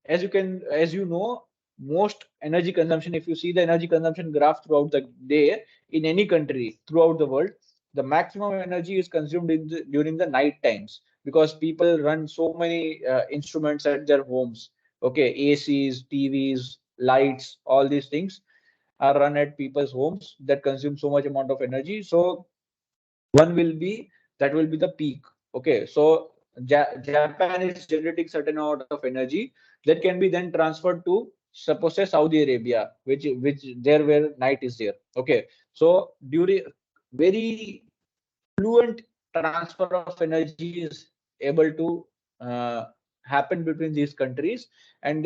as you know, most energy consumption, if you see the energy consumption graph throughout the day in any country throughout the world, the maximum energy is consumed during the night times, because people run so many instruments at their homes. Okay, ACs, TVs, lights, all these things are run at people's homes that consume so much amount of energy. So one will be, that will be the peak. Okay, so Japan is generating certain amount of energy that can be then transferred to, suppose, say Saudi Arabia, which there where night is there. Okay, so during very fluent transfer of energy is able to uh, happen between these countries, and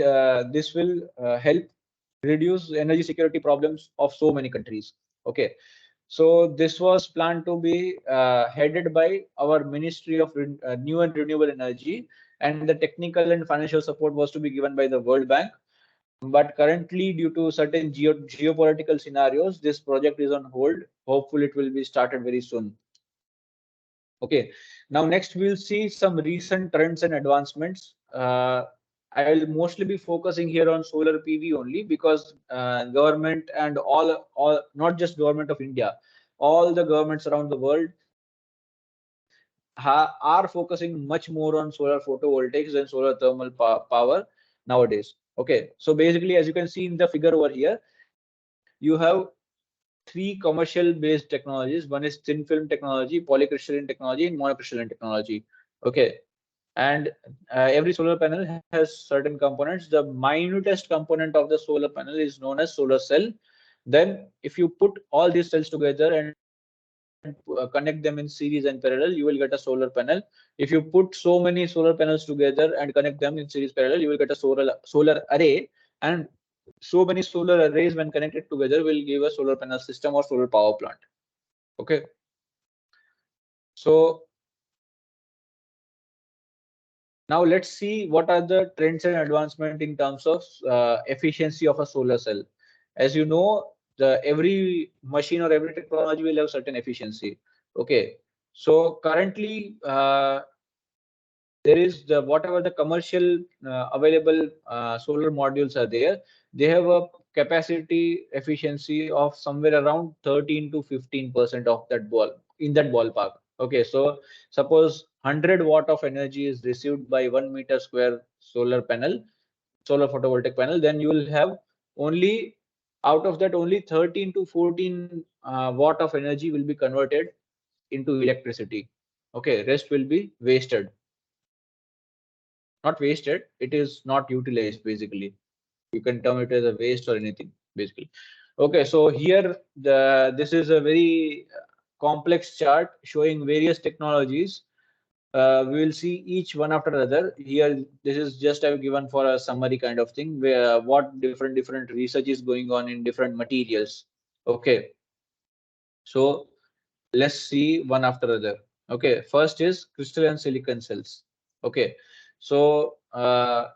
this will help reduce energy security problems of so many countries. Okay, so this was planned to be headed by our Ministry of New and Renewable Energy, and the technical and financial support was to be given by the World Bank. But currently, due to certain geopolitical scenarios, this project is on hold. Hopefully, it will be started very soon. Okay, now next we'll see some recent trends and advancements. I will mostly be focusing here on solar PV only, because government and all, not just government of India, all the governments around the world are focusing much more on solar photovoltaics than solar thermal power nowadays. Okay, so basically, as you can see in the figure over here, you have three commercial based technologies. One is thin film technology, polycrystalline technology, and monocrystalline technology. Okay, and every solar panel has certain components. The minutest component of the solar panel is known as solar cell. Then if you put all these cells together and connect them in series and parallel, you will get a solar panel. If you put so many solar panels together and connect them in series parallel, you will get a solar array. And so many solar arrays, when connected together, will give a solar panel system or solar power plant. Okay, so now let's see what are the trends and advancement in terms of efficiency of a solar cell. As you know, every machine or every technology will have certain efficiency. Okay, so currently there is the whatever the commercial available solar modules are there, they have a capacity efficiency of somewhere around 13 to 15% of that in that ballpark. Okay, so suppose 100 watt of energy is received by 1 meter square solar panel, solar photovoltaic panel, then you will have only, out of that, only 13 to 14 watt of energy will be converted into electricity. Okay, rest will be wasted. not wasted, it is not utilized basically. You can term it as a waste or anything basically. Okay, so here this is a very complex chart showing various technologies. We will see each one after another. Here, this is just I've given for a summary kind of thing, where what different research is going on in different materials. Okay, so let's see one after other. Okay, first is crystalline silicon cells. Okay, so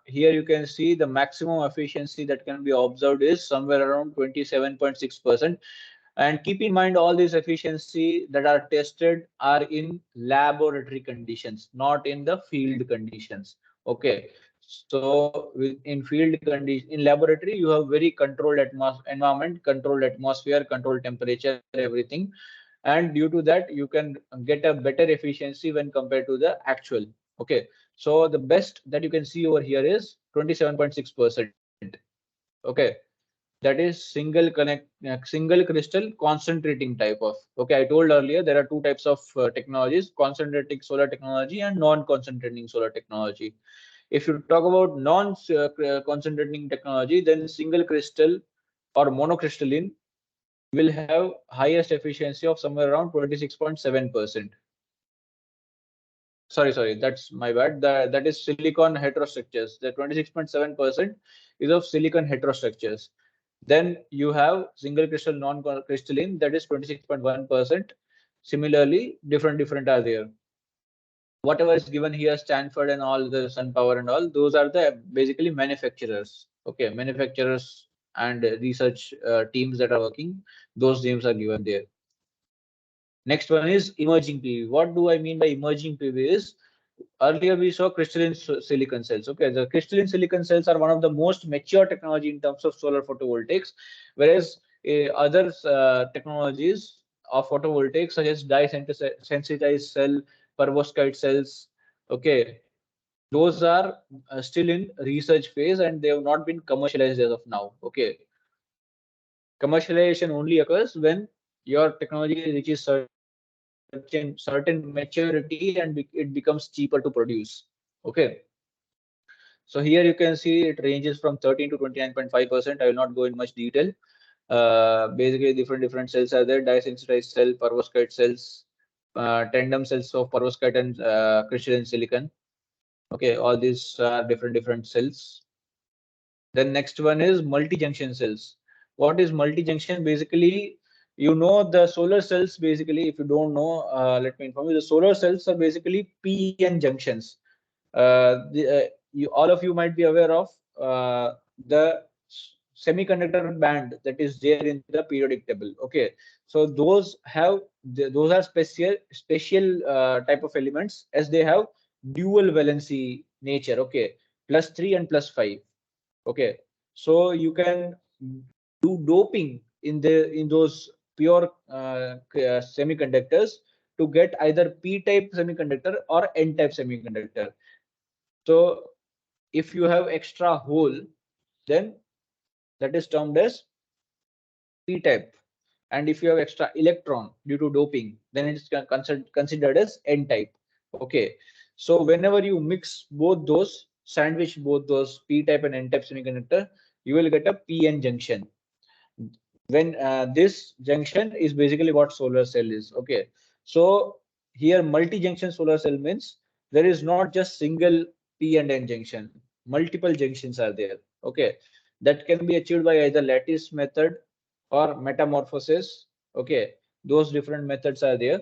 here you can see the maximum efficiency that can be observed is somewhere around 27.6%. And keep in mind, all these efficiency that are tested are in laboratory conditions, not in the field conditions. Okay, so in field condition, in laboratory, you have very controlled environment, controlled atmosphere, controlled temperature, everything, and due to that you can get a better efficiency when compared to the actual. Okay, so the best that you can see over here is 27.6%. Okay, that is single crystal concentrating type of. Okay, I told earlier there are two types of technologies: concentrating solar technology and non-concentrating solar technology. If you talk about non-concentrating technology, then single crystal or monocrystalline will have highest efficiency of somewhere around 26.7%. Sorry, that's my bad. That is silicon heterostructures. The 26.7% is of silicon heterostructures. Then you have single crystal non-crystalline, that is 26.1%. Similarly, different are there. Whatever is given here, Stanford and all the Sun Power and all, those are the basically manufacturers. Okay, manufacturers and research teams that are working, those names are given there. Next one is emerging PV. What do I mean by emerging PV is, earlier we saw crystalline silicon cells. Okay, the crystalline silicon cells are one of the most mature technology in terms of solar photovoltaics, whereas other technologies of photovoltaics such as dye sensitized cell, perovskite cells, okay, those are still in research phase and they have not been commercialized as of now. Okay, commercialization only occurs when your technology reaches certain maturity and it becomes cheaper to produce. Okay, so here you can see it ranges from 13 to 29.5%. I will not go in much detail. Basically different cells are there: dye-sensitized cell, perovskite cells, tandem cells of perovskite and crystalline silicon. Okay, all these are different cells. Then next one is multi-junction cells. What is multi-junction? Basically, you know the solar cells. Basically, if you don't know, let me inform you. The solar cells are basically p-n junctions. All of you might be aware of the semiconductor band that is there in the periodic table. Okay, so those are special type of elements, as they have dual valency nature. Okay, +3 and +5. Okay, so you can do doping in those pure semiconductors to get either p-type semiconductor or n-type semiconductor. So if you have extra hole, then that is termed as p-type, and if you have extra electron due to doping, then it is considered as n-type. Okay, so whenever you mix both those, sandwich both those p-type and n-type semiconductor, you will get a p-n junction. When this junction is basically what solar cell is. Okay, so here multi-junction solar cell means there is not just single p and n junction, multiple junctions are there. Okay, that can be achieved by either lattice method or metamorphosis. Okay, those different methods are there,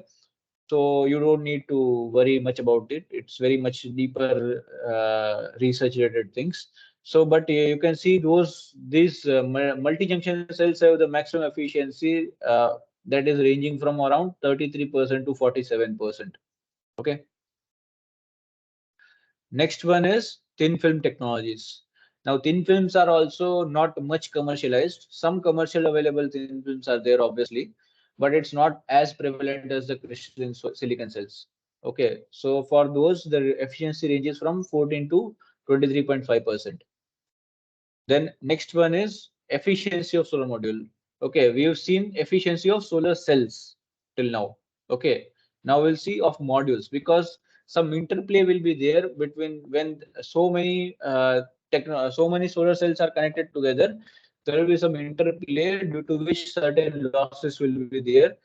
so you don't need to worry much about it. It's very much deeper research related things. So, but you can see these multi-junction cells have the maximum efficiency that is ranging from around 33% to 47%. Okay. Next one is thin film technologies. Now, thin films are also not much commercialized. Some commercial available thin films are there, obviously, but it's not as prevalent as the crystalline silicon cells. Okay, so for those, the efficiency ranges from 14 to 23.5%. Then next one is efficiency of solar module. Okay, we have seen efficiency of solar cells till now. Okay, now we'll see of modules, because some interplay will be there between when so many solar cells are connected together. There will be some interplay due to which certain losses will be there.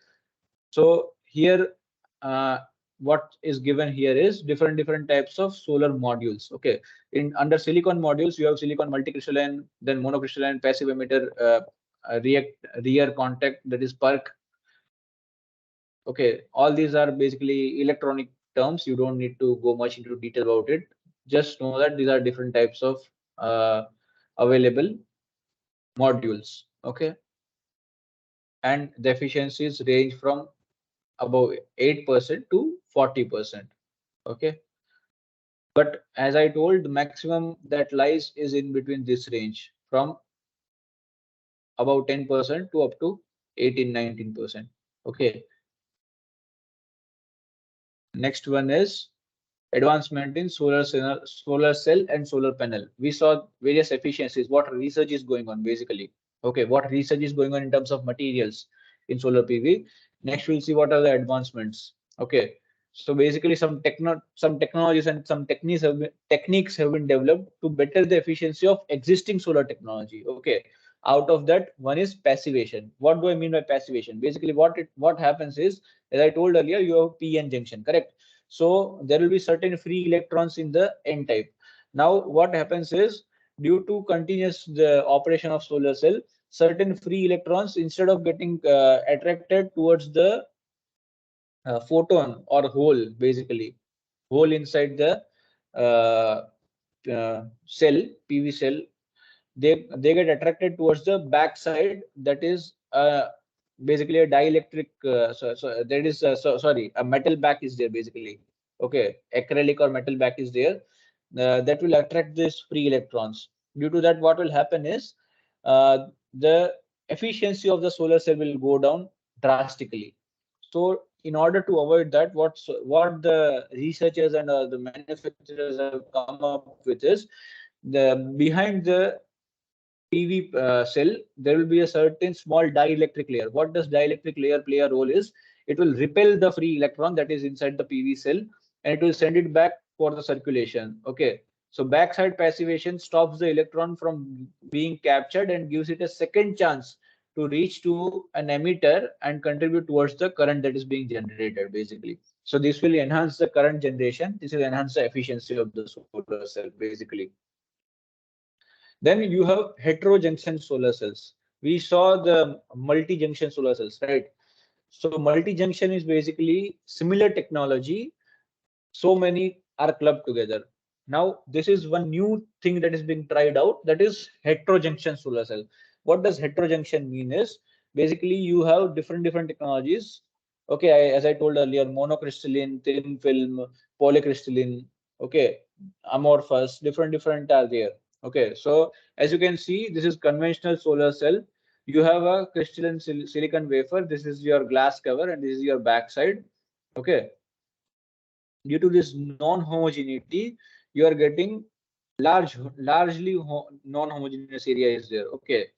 So here, what is given here is different types of solar modules. Okay, in under silicon modules, you have silicon multicrystalline, then monocrystalline, passive emitter, rear contact, that is PERC. Okay, all these are basically electronic terms. You don't need to go much into detail about it. Just know that these are different types of available modules. Okay, and the efficiencies range from above 8% to 40%. Okay, but as I told, the maximum that lies is in between this range from about 10% to up to 18-19%. Okay, next one is advancement in solar cell and solar panel. We saw various efficiencies. What research is going on basically? Okay, what research is going on in terms of materials in solar PV? Next, we'll see what are the advancements. Okay, so basically some technologies and some techniques have been developed to better the efficiency of existing solar technology. Okay, out of that, one is passivation. What do I mean by passivation? Basically, what happens is, as I told earlier, you have p-n junction, correct? So there will be certain free electrons in the n type. Now what happens is, due to continuous the operation of solar cell, certain free electrons, instead of getting attracted towards the photon or hole, basically hole inside the uh, cell, PV cell, they get attracted towards the back side, that is basically a dielectric that is sorry, a metal back is there basically. Okay, acrylic or metal back is there, that will attract these free electrons. Due to that, what will happen is the efficiency of the solar cell will go down drastically. So in order to avoid that, what the researchers and the manufacturers have come up with is, the behind the PV cell, there will be a certain small dielectric layer. What does dielectric layer play a role is, it will repel the free electron that is inside the PV cell, and it will send it back for the circulation. Okay, so backside passivation stops the electron from being captured and gives it a second chance to reach to an emitter and contribute towards the current that is being generated basically. So this will enhance the current generation. This will enhance the efficiency of the solar cell basically. Then you have heterojunction solar cells. We saw the multi-junction solar cells, right? So multi-junction is basically similar technology. So many are clubbed together. Now, this is one new thing that is being tried out, that is heterojunction solar cell. What does heterojunction mean is, basically you have different technologies. Okay, as I told earlier, monocrystalline, thin film, polycrystalline, okay, amorphous, different are there. Okay, so as you can see, this is conventional solar cell. You have a crystalline silicon wafer. This is your glass cover, and this is your backside. Okay, due to this non-homogeneity, you are getting largely non-homogeneous area is there. Okay,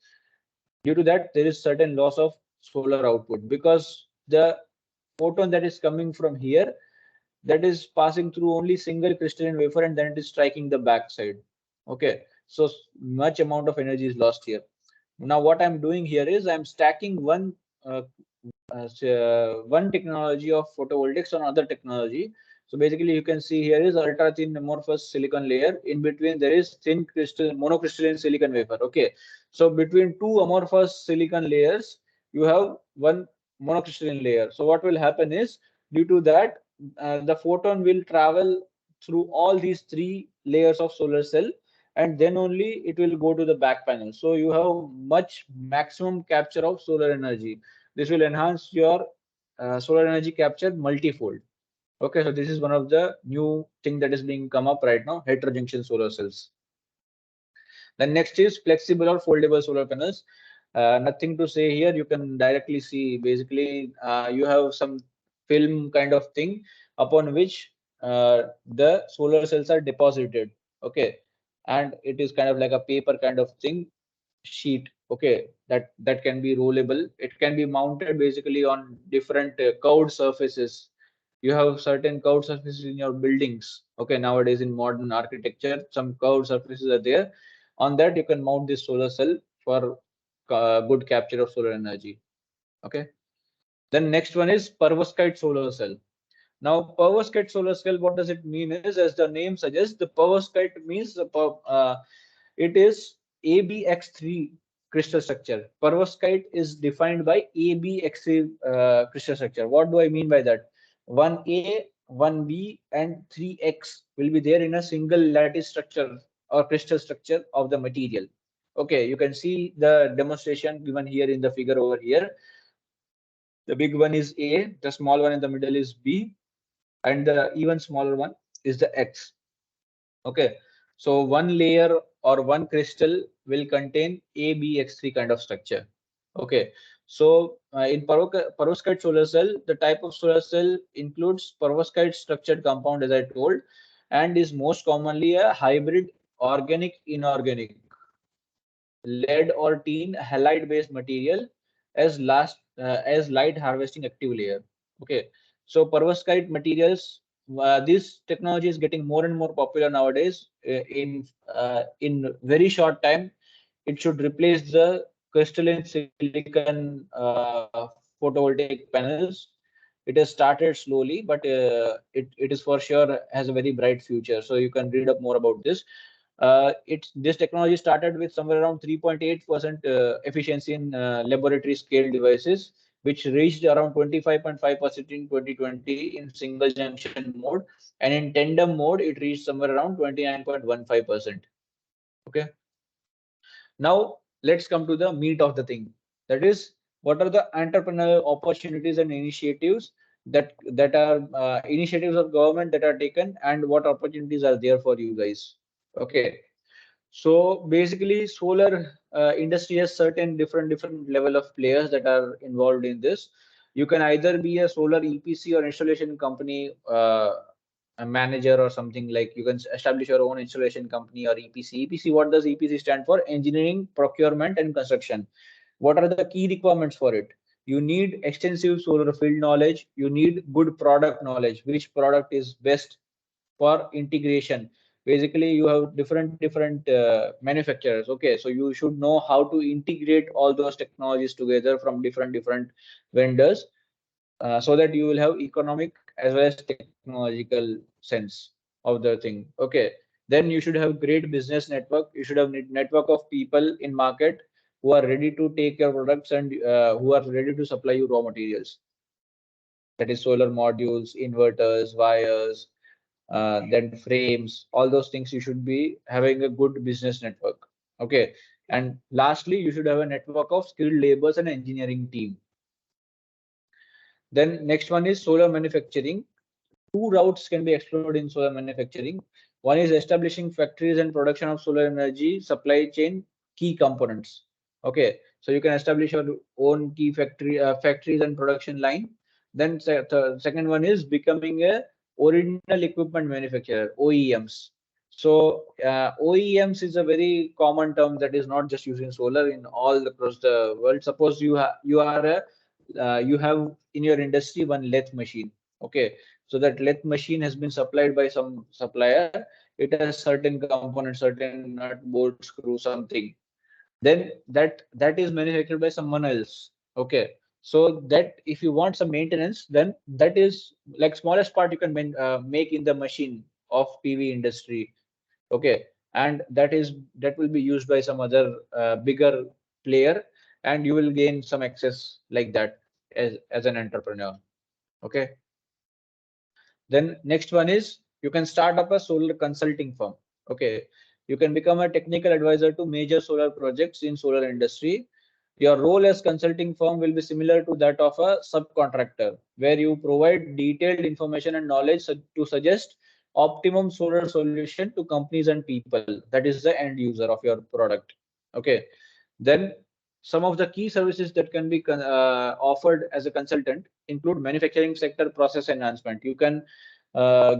due to that, there is certain loss of solar output, because the photon that is coming from here, that is passing through only single crystalline wafer, and then it is striking the backside. Okay, so much amount of energy is lost here. Now what I'm doing here is, I'm stacking uh, one technology of photovoltaics on other technology. So basically, you can see here is ultra thin amorphous silicon layer. In between, there is thin monocrystalline silicon wafer. Okay, so between two amorphous silicon layers, you have one monocrystalline layer. So what will happen is, due to that, the photon will travel through all these three layers of solar cell, and then only it will go to the back panel. So you have much maximum capture of solar energy. This will enhance your solar energy capture multifold. Okay, so this is one of the new thing that is being come up right now, heterojunction solar cells. Then next is flexible or foldable solar panels. Nothing to say here. You can directly see, basically you have some film kind of thing upon which the solar cells are deposited. Okay, and it is kind of like a paper kind of thing, sheet. Okay, that can be rollable. It can be mounted basically on different curved surfaces. You have certain curved surfaces in your buildings. Okay, nowadays in modern architecture, some curved surfaces are there. On that, you can mount this solar cell for good capture of solar energy. Okay. Then next one is perovskite solar cell. Now, perovskite solar cell, what does it mean is, as the name suggests, the perovskite means it is ABX3 crystal structure. Perovskite is defined by ABX3 crystal structure. What do I mean by that? 1A, 1B, and 3X will be there in a single lattice structure or crystal structure of the material. Okay, you can see the demonstration given here in the figure over here. The big one is A, the small one in the middle is B, and the even smaller one is the X. Okay, so one layer or one crystal will contain ABX3 kind of structure. Okay, so in perovskite solar cell, the type of solar cell includes perovskite structured compound, as I told, and is most commonly a hybrid organic inorganic lead or tin halide based material as light harvesting active layer. Okay, so perovskite materials, this technology is getting more and more popular nowadays. In very short time, it should replace the crystalline silicon photovoltaic panels. It has started slowly, but it is for sure has a very bright future. So you can read up more about this. This technology started with somewhere around 3.8% efficiency in laboratory scale devices, which reached around 25.5% in 2020 in single junction mode, and in tandem mode it reached somewhere around 29.15%. Okay. Now let's come to the meat of the thing. That is, what are the entrepreneurial opportunities and initiatives that are initiatives of government that are taken, and what opportunities are there for you guys? Okay. So basically, solar industry has certain different level of players that are involved in this. You can either be a solar EPC or installation company, a manager or something, like you can establish your own installation company or EPC. EPC, what does EPC stand for? Engineering, procurement, and construction. What are the key requirements for it? You need extensive solar field knowledge. You need good product knowledge. Which product is best for integration? Basically, you have different manufacturers. Okay, so you should know how to integrate all those technologies together from different vendors, so that you will have economic as well as technological sense of the thing. Okay, then you should have great business network. You should have network of people in market who are ready to take your products and who are ready to supply you raw materials. That is solar modules, inverters, wires, then frames, all those things. You should be having a good business network. Okay, and lastly, you should have a network of skilled laborers and engineering team. Then next one is solar manufacturing. Two routes can be explored in solar manufacturing. One is establishing factories and production of solar energy supply chain key components. Okay, so you can establish your own key factories and production line. Then second one is becoming a original equipment manufacturer, OEMs. So OEMs is a very common term that is not just used in solar, in all across the world. Suppose you have in your industry one lathe machine. Okay, so that lathe machine has been supplied by some supplier. It has certain components, certain nut, bolt, screw, something. Then that is manufactured by someone else. Okay, so that if you want some maintenance, then that is like smallest part you can make in the machine of PV industry. Okay, and that will be used by some other bigger player, and you will gain some access like that as an entrepreneur. Okay, then next one is you can start up a solar consulting firm. Okay, you can become a technical advisor to major solar projects in solar industry. Your role as consulting firm will be similar to that of a subcontractor, where you provide detailed information and knowledge to suggest optimum solar solution to companies and people. That is the end user of your product. Okay, then some of the key services that can be offered as a consultant include manufacturing sector process enhancement. You can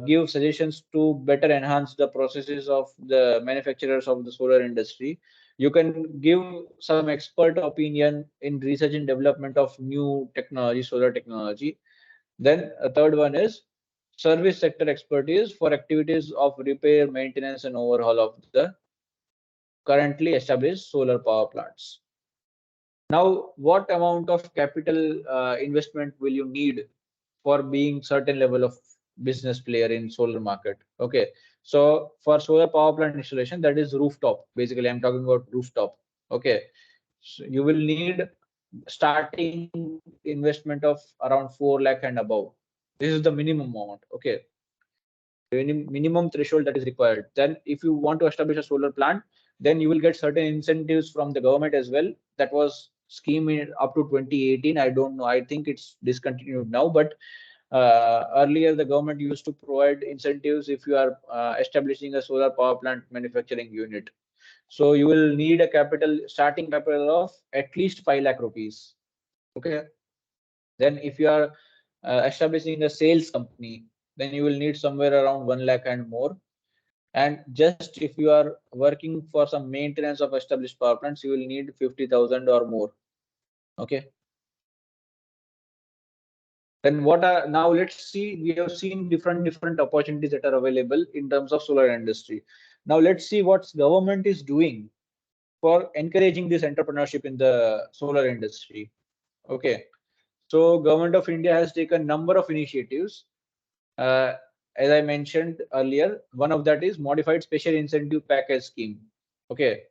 give suggestions to better enhance the processes of the manufacturers of the solar industry. You can give some expert opinion in research and development of new technology, solar technology. Then a third one is service sector expertise for activities of repair, maintenance, and overhaul of the currently established solar power plants. Now, what amount of capital investment will you need for being certain level of business player in solar market? Okay, so for solar power plant installation, that is rooftop. Basically, I'm talking about rooftop. Okay, so you will need starting investment of around 4 lakh and above. This is the minimum amount. Okay, minimum threshold that is required. Then if you want to establish a solar plant, then you will get certain incentives from the government as well. That was scheme up to 2018. I don't know, I think it's discontinued now, but earlier the government used to provide incentives if you are establishing a solar power plant manufacturing unit. So you will need a starting capital of at least 5 lakh rupees. Okay, then if you are establishing a sales company, then you will need somewhere around 1 lakh and more. And just if you are working for some maintenance of established power plants, you will need 50,000 or more. Okay. Then what are, now let's see, we have seen different opportunities that are available in terms of solar industry. Now let's see what government is doing for encouraging this entrepreneurship in the solar industry. Okay. So government of India has taken number of initiatives. As I mentioned earlier, one of that is modified special incentive package scheme. Okay.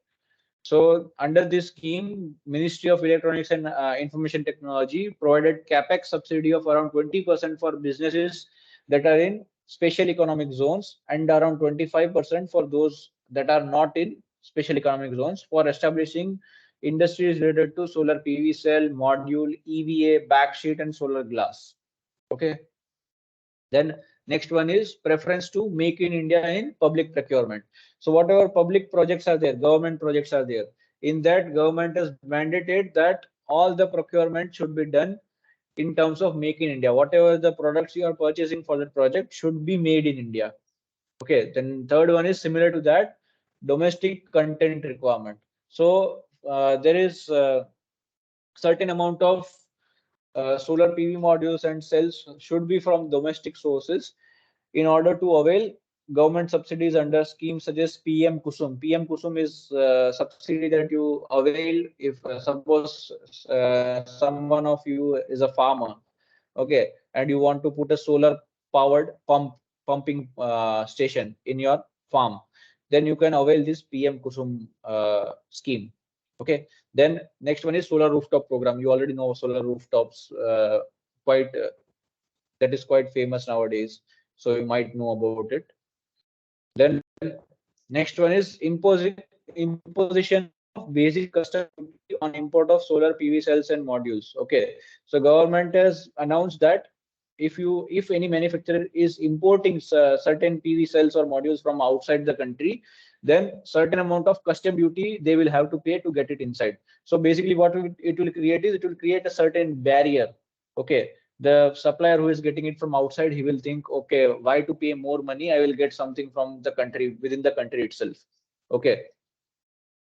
So under this scheme, Ministry of Electronics and Information Technology provided capex subsidy of around 20% for businesses that are in special economic zones and around 25% for those that are not in special economic zones for establishing industries related to solar PV cell, module, EVA, backsheet, and solar glass. Okay. Then next one is preference to make in India in public procurement. So whatever public projects are there, government projects are there, in that government has mandated that all the procurement should be done in terms of make in India. Whatever the products you are purchasing for that project should be made in India. Okay, then third one is similar to that, domestic content requirement. So there is certain amount of solar PV modules and cells should be from domestic sources in order to avail government subsidies under schemes such as PM Kusum. PM Kusum is subsidy that you avail if suppose someone of you is a farmer, okay, and you want to put a solar powered pumping station in your farm, then you can avail this PM Kusum scheme. Okay, then next one is solar rooftop program. You already know solar rooftops, quite that is quite famous nowadays, so you might know about it. Then next one is imposition of basic custom duty on import of solar PV cells and modules. Okay, so government has announced that if any manufacturer is importing certain PV cells or modules from outside the country, then certain amount of custom duty they will have to pay to get it inside. So basically what it will create is, it will create a certain barrier. Okay, the supplier who is getting it from outside, he will think, okay, why to pay more money, I will get something from the country, within the country itself. Okay,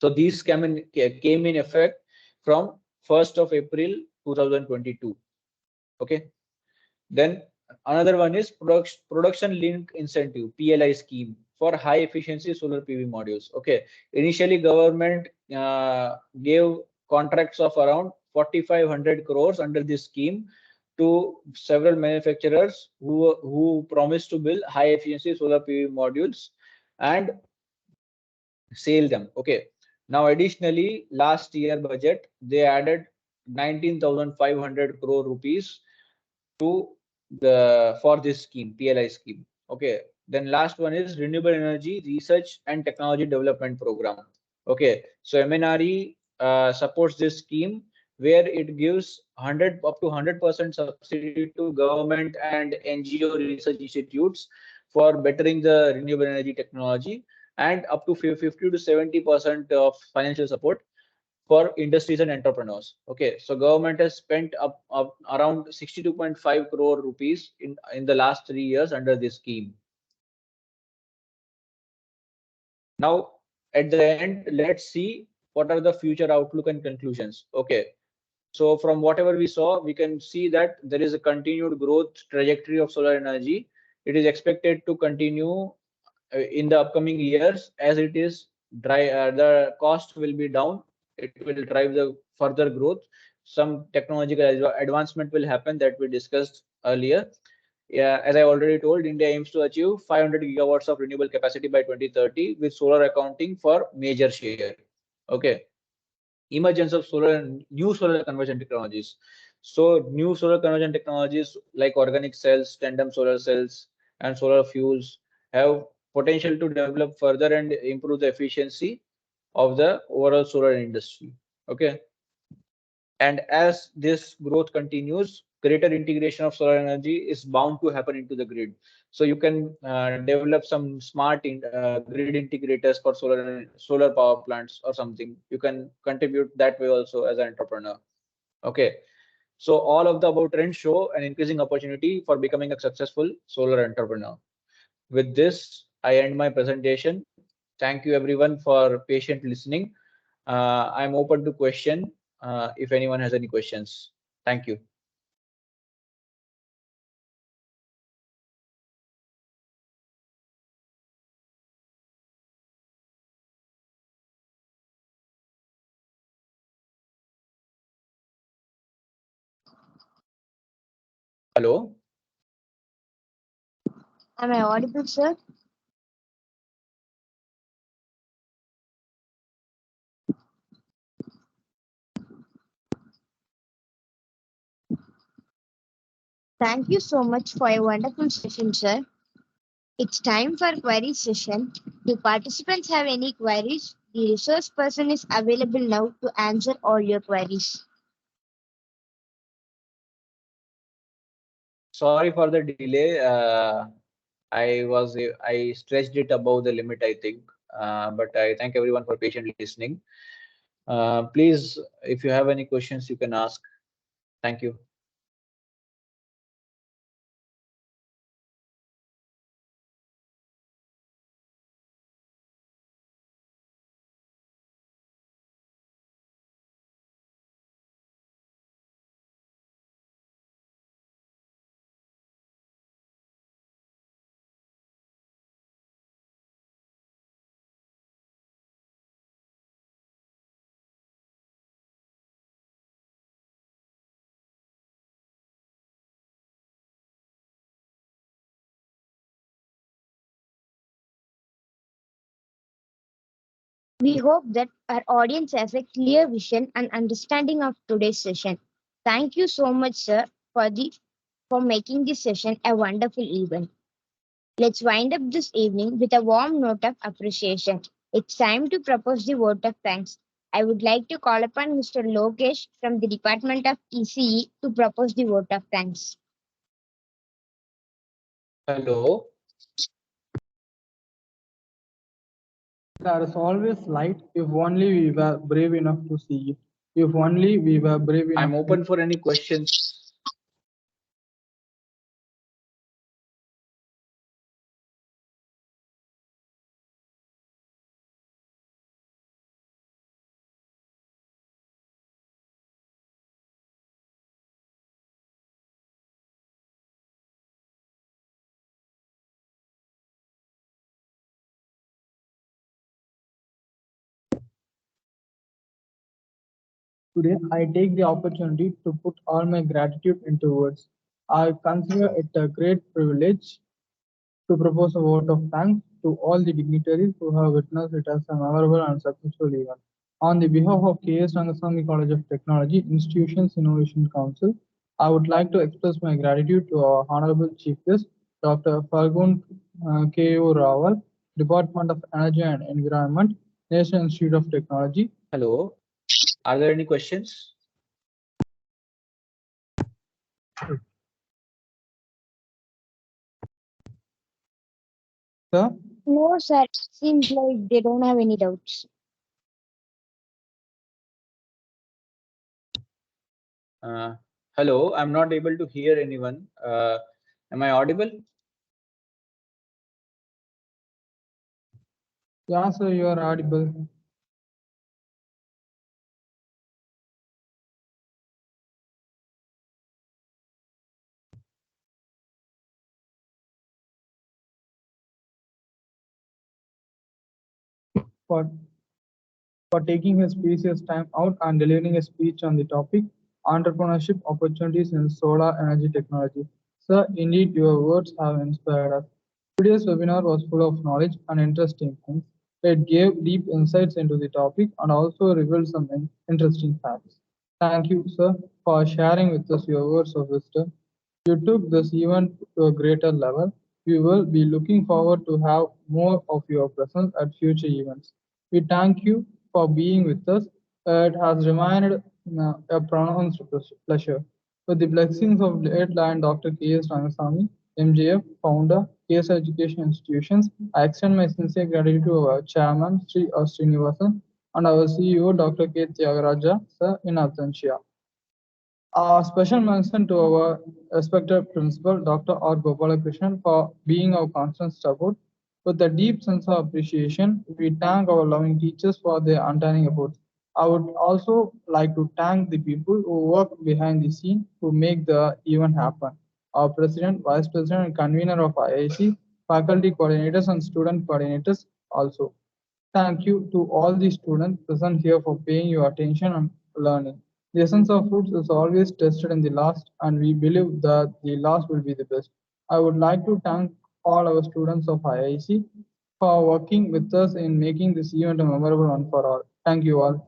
so these came in effect from 1st of April 2022. Okay, then another one is production link incentive, PLI scheme for high efficiency solar PV modules. Okay, initially government gave contracts of around 4,500 crores under this scheme to several manufacturers who promised to build high efficiency solar PV modules and sell them. Okay, now additionally last year budget they added 19,500 crore rupees to the for this scheme, PLI scheme. Okay, then last one is renewable energy research and technology development program. Okay, so MNRE supports this scheme where it gives 100 up to 100% subsidy to government and NGO research institutes for bettering the renewable energy technology, and up to 50 to 70% of financial support for industries and entrepreneurs. Okay, so government has spent up around 62.5 crore rupees in the last 3 years under this scheme. Now, at the end, let's see what are the future outlook and conclusions. Okay, so from whatever we saw, we can see that there is a continued growth trajectory of solar energy it is expected to continue in the upcoming years, as it is the cost will be down. It will drive the further growth. Some technological advancement will happen that we discussed earlier. Yeah, as I already told, India aims to achieve 500 gigawatts of renewable capacity by 2030, with solar accounting for major share. Okay. Emergence of solar and new solar conversion technologies. So new solar conversion technologies like organic cells, tandem solar cells, and solar fuels have potential to develop further and improve the efficiency of the overall solar industry. Okay. And as this growth continues, greater integration of solar energy is bound to happen into the grid. So you can develop some smart grid integrators for solar power plants or something. You can contribute that way also as an entrepreneur. Okay. So all of the above trends show an increasing opportunity for becoming a successful solar entrepreneur. With this, I end my presentation. Thank you everyone for patient listening. I'm open to question if anyone has any questions. Thank you. Hello. Am I audible, sir? Thank you so much for a wonderful session, sir. It's time for query session. Do participants have any queries? The resource person is available now to answer all your queries. Sorry for the delay. I stretched it above the limit, I think. But I thank everyone for patiently listening. Please, if you have any questions, you can ask. Thank you. We hope that our audience has a clear vision and understanding of today's session. Thank you so much, sir, for making this session a wonderful event. Let's wind up this evening with a warm note of appreciation. It's time to propose the vote of thanks. I would like to call upon Mr. Lokesh from the Department of ECE to propose the vote of thanks. Hello. There is always light if only we were brave enough to see it. If only we were brave enough. I'm open for any questions. Today, I take the opportunity to put all my gratitude into words. I consider it a great privilege to propose a vote of thanks to all the dignitaries who have witnessed it as a memorable and successful event. On the behalf of KS Rangasamy College of Technology Institutions Innovation Council, I would like to express my gratitude to our Honorable Chief Guest, Dr.Falgun Keyoor Raval, Department of Energy and Environment, National Institute of Technology. Hello. Are there any questions? Sir? No, sir. Seems like they don't have any doubts. Hello. I'm not able to hear anyone. Am I audible? Yeah, sir, you are audible. for taking his precious time out and delivering a speech on the topic entrepreneurship opportunities in solar energy technology. Sir, indeed, your words have inspired us. Today's webinar was full of knowledge and interesting things. It gave deep insights into the topic and also revealed some interesting facts. Thank you, sir, for sharing with us your words of wisdom. You took this event to a greater level. We will be looking forward to have more of your presence at future events. We thank you for being with us. It has remained a pronounced pleasure. With the blessings of late land Dr. K.S. Rangasamy, MJF, founder, KS Education Institutions, I extend my sincere gratitude to our chairman, Sri R. Srinivasan, and our CEO, Dr. K. Tyagaraja, sir, in absentia. A special mention to our respected principal, Dr. R. Gopalakrishnan, for being our constant support. With a deep sense of appreciation, we thank our loving teachers for their untiring efforts. I would also like to thank the people who work behind the scene to make the event happen. Our president, vice president, and convener of IIC, faculty coordinators, and student coordinators also. Thank you to all the students present here for paying your attention and learning. The essence of fruits is always tested in the last, and we believe that the last will be the best. I would like to thank all our students of IIC for working with us in making this event a memorable one for all. Thank you all.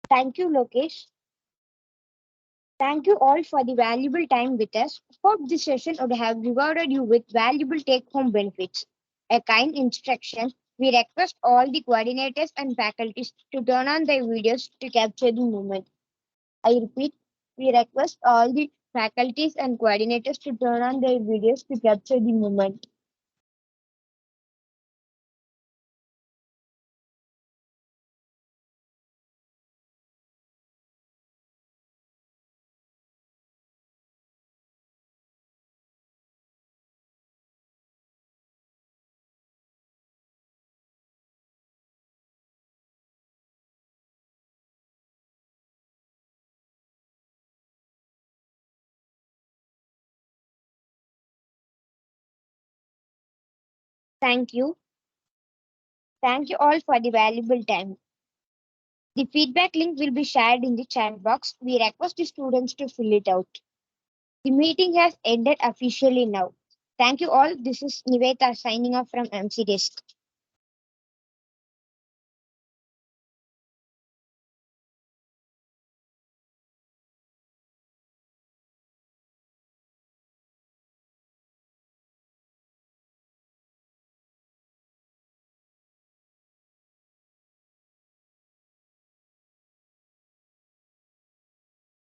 Thank you, Lokesh. Thank you all for the valuable time with us. Hope this session would have rewarded you with valuable take-home benefits. A kind instruction, we request all the coordinators and faculties to turn on their videos to capture the moment. I repeat, we request all the faculties and coordinators to turn on their videos to capture the moment. Thank you. Thank you all for the valuable time. The feedback link will be shared in the chat box. We request the students to fill it out. The meeting has ended officially now. Thank you all. This is Niveta signing off from MC Desk.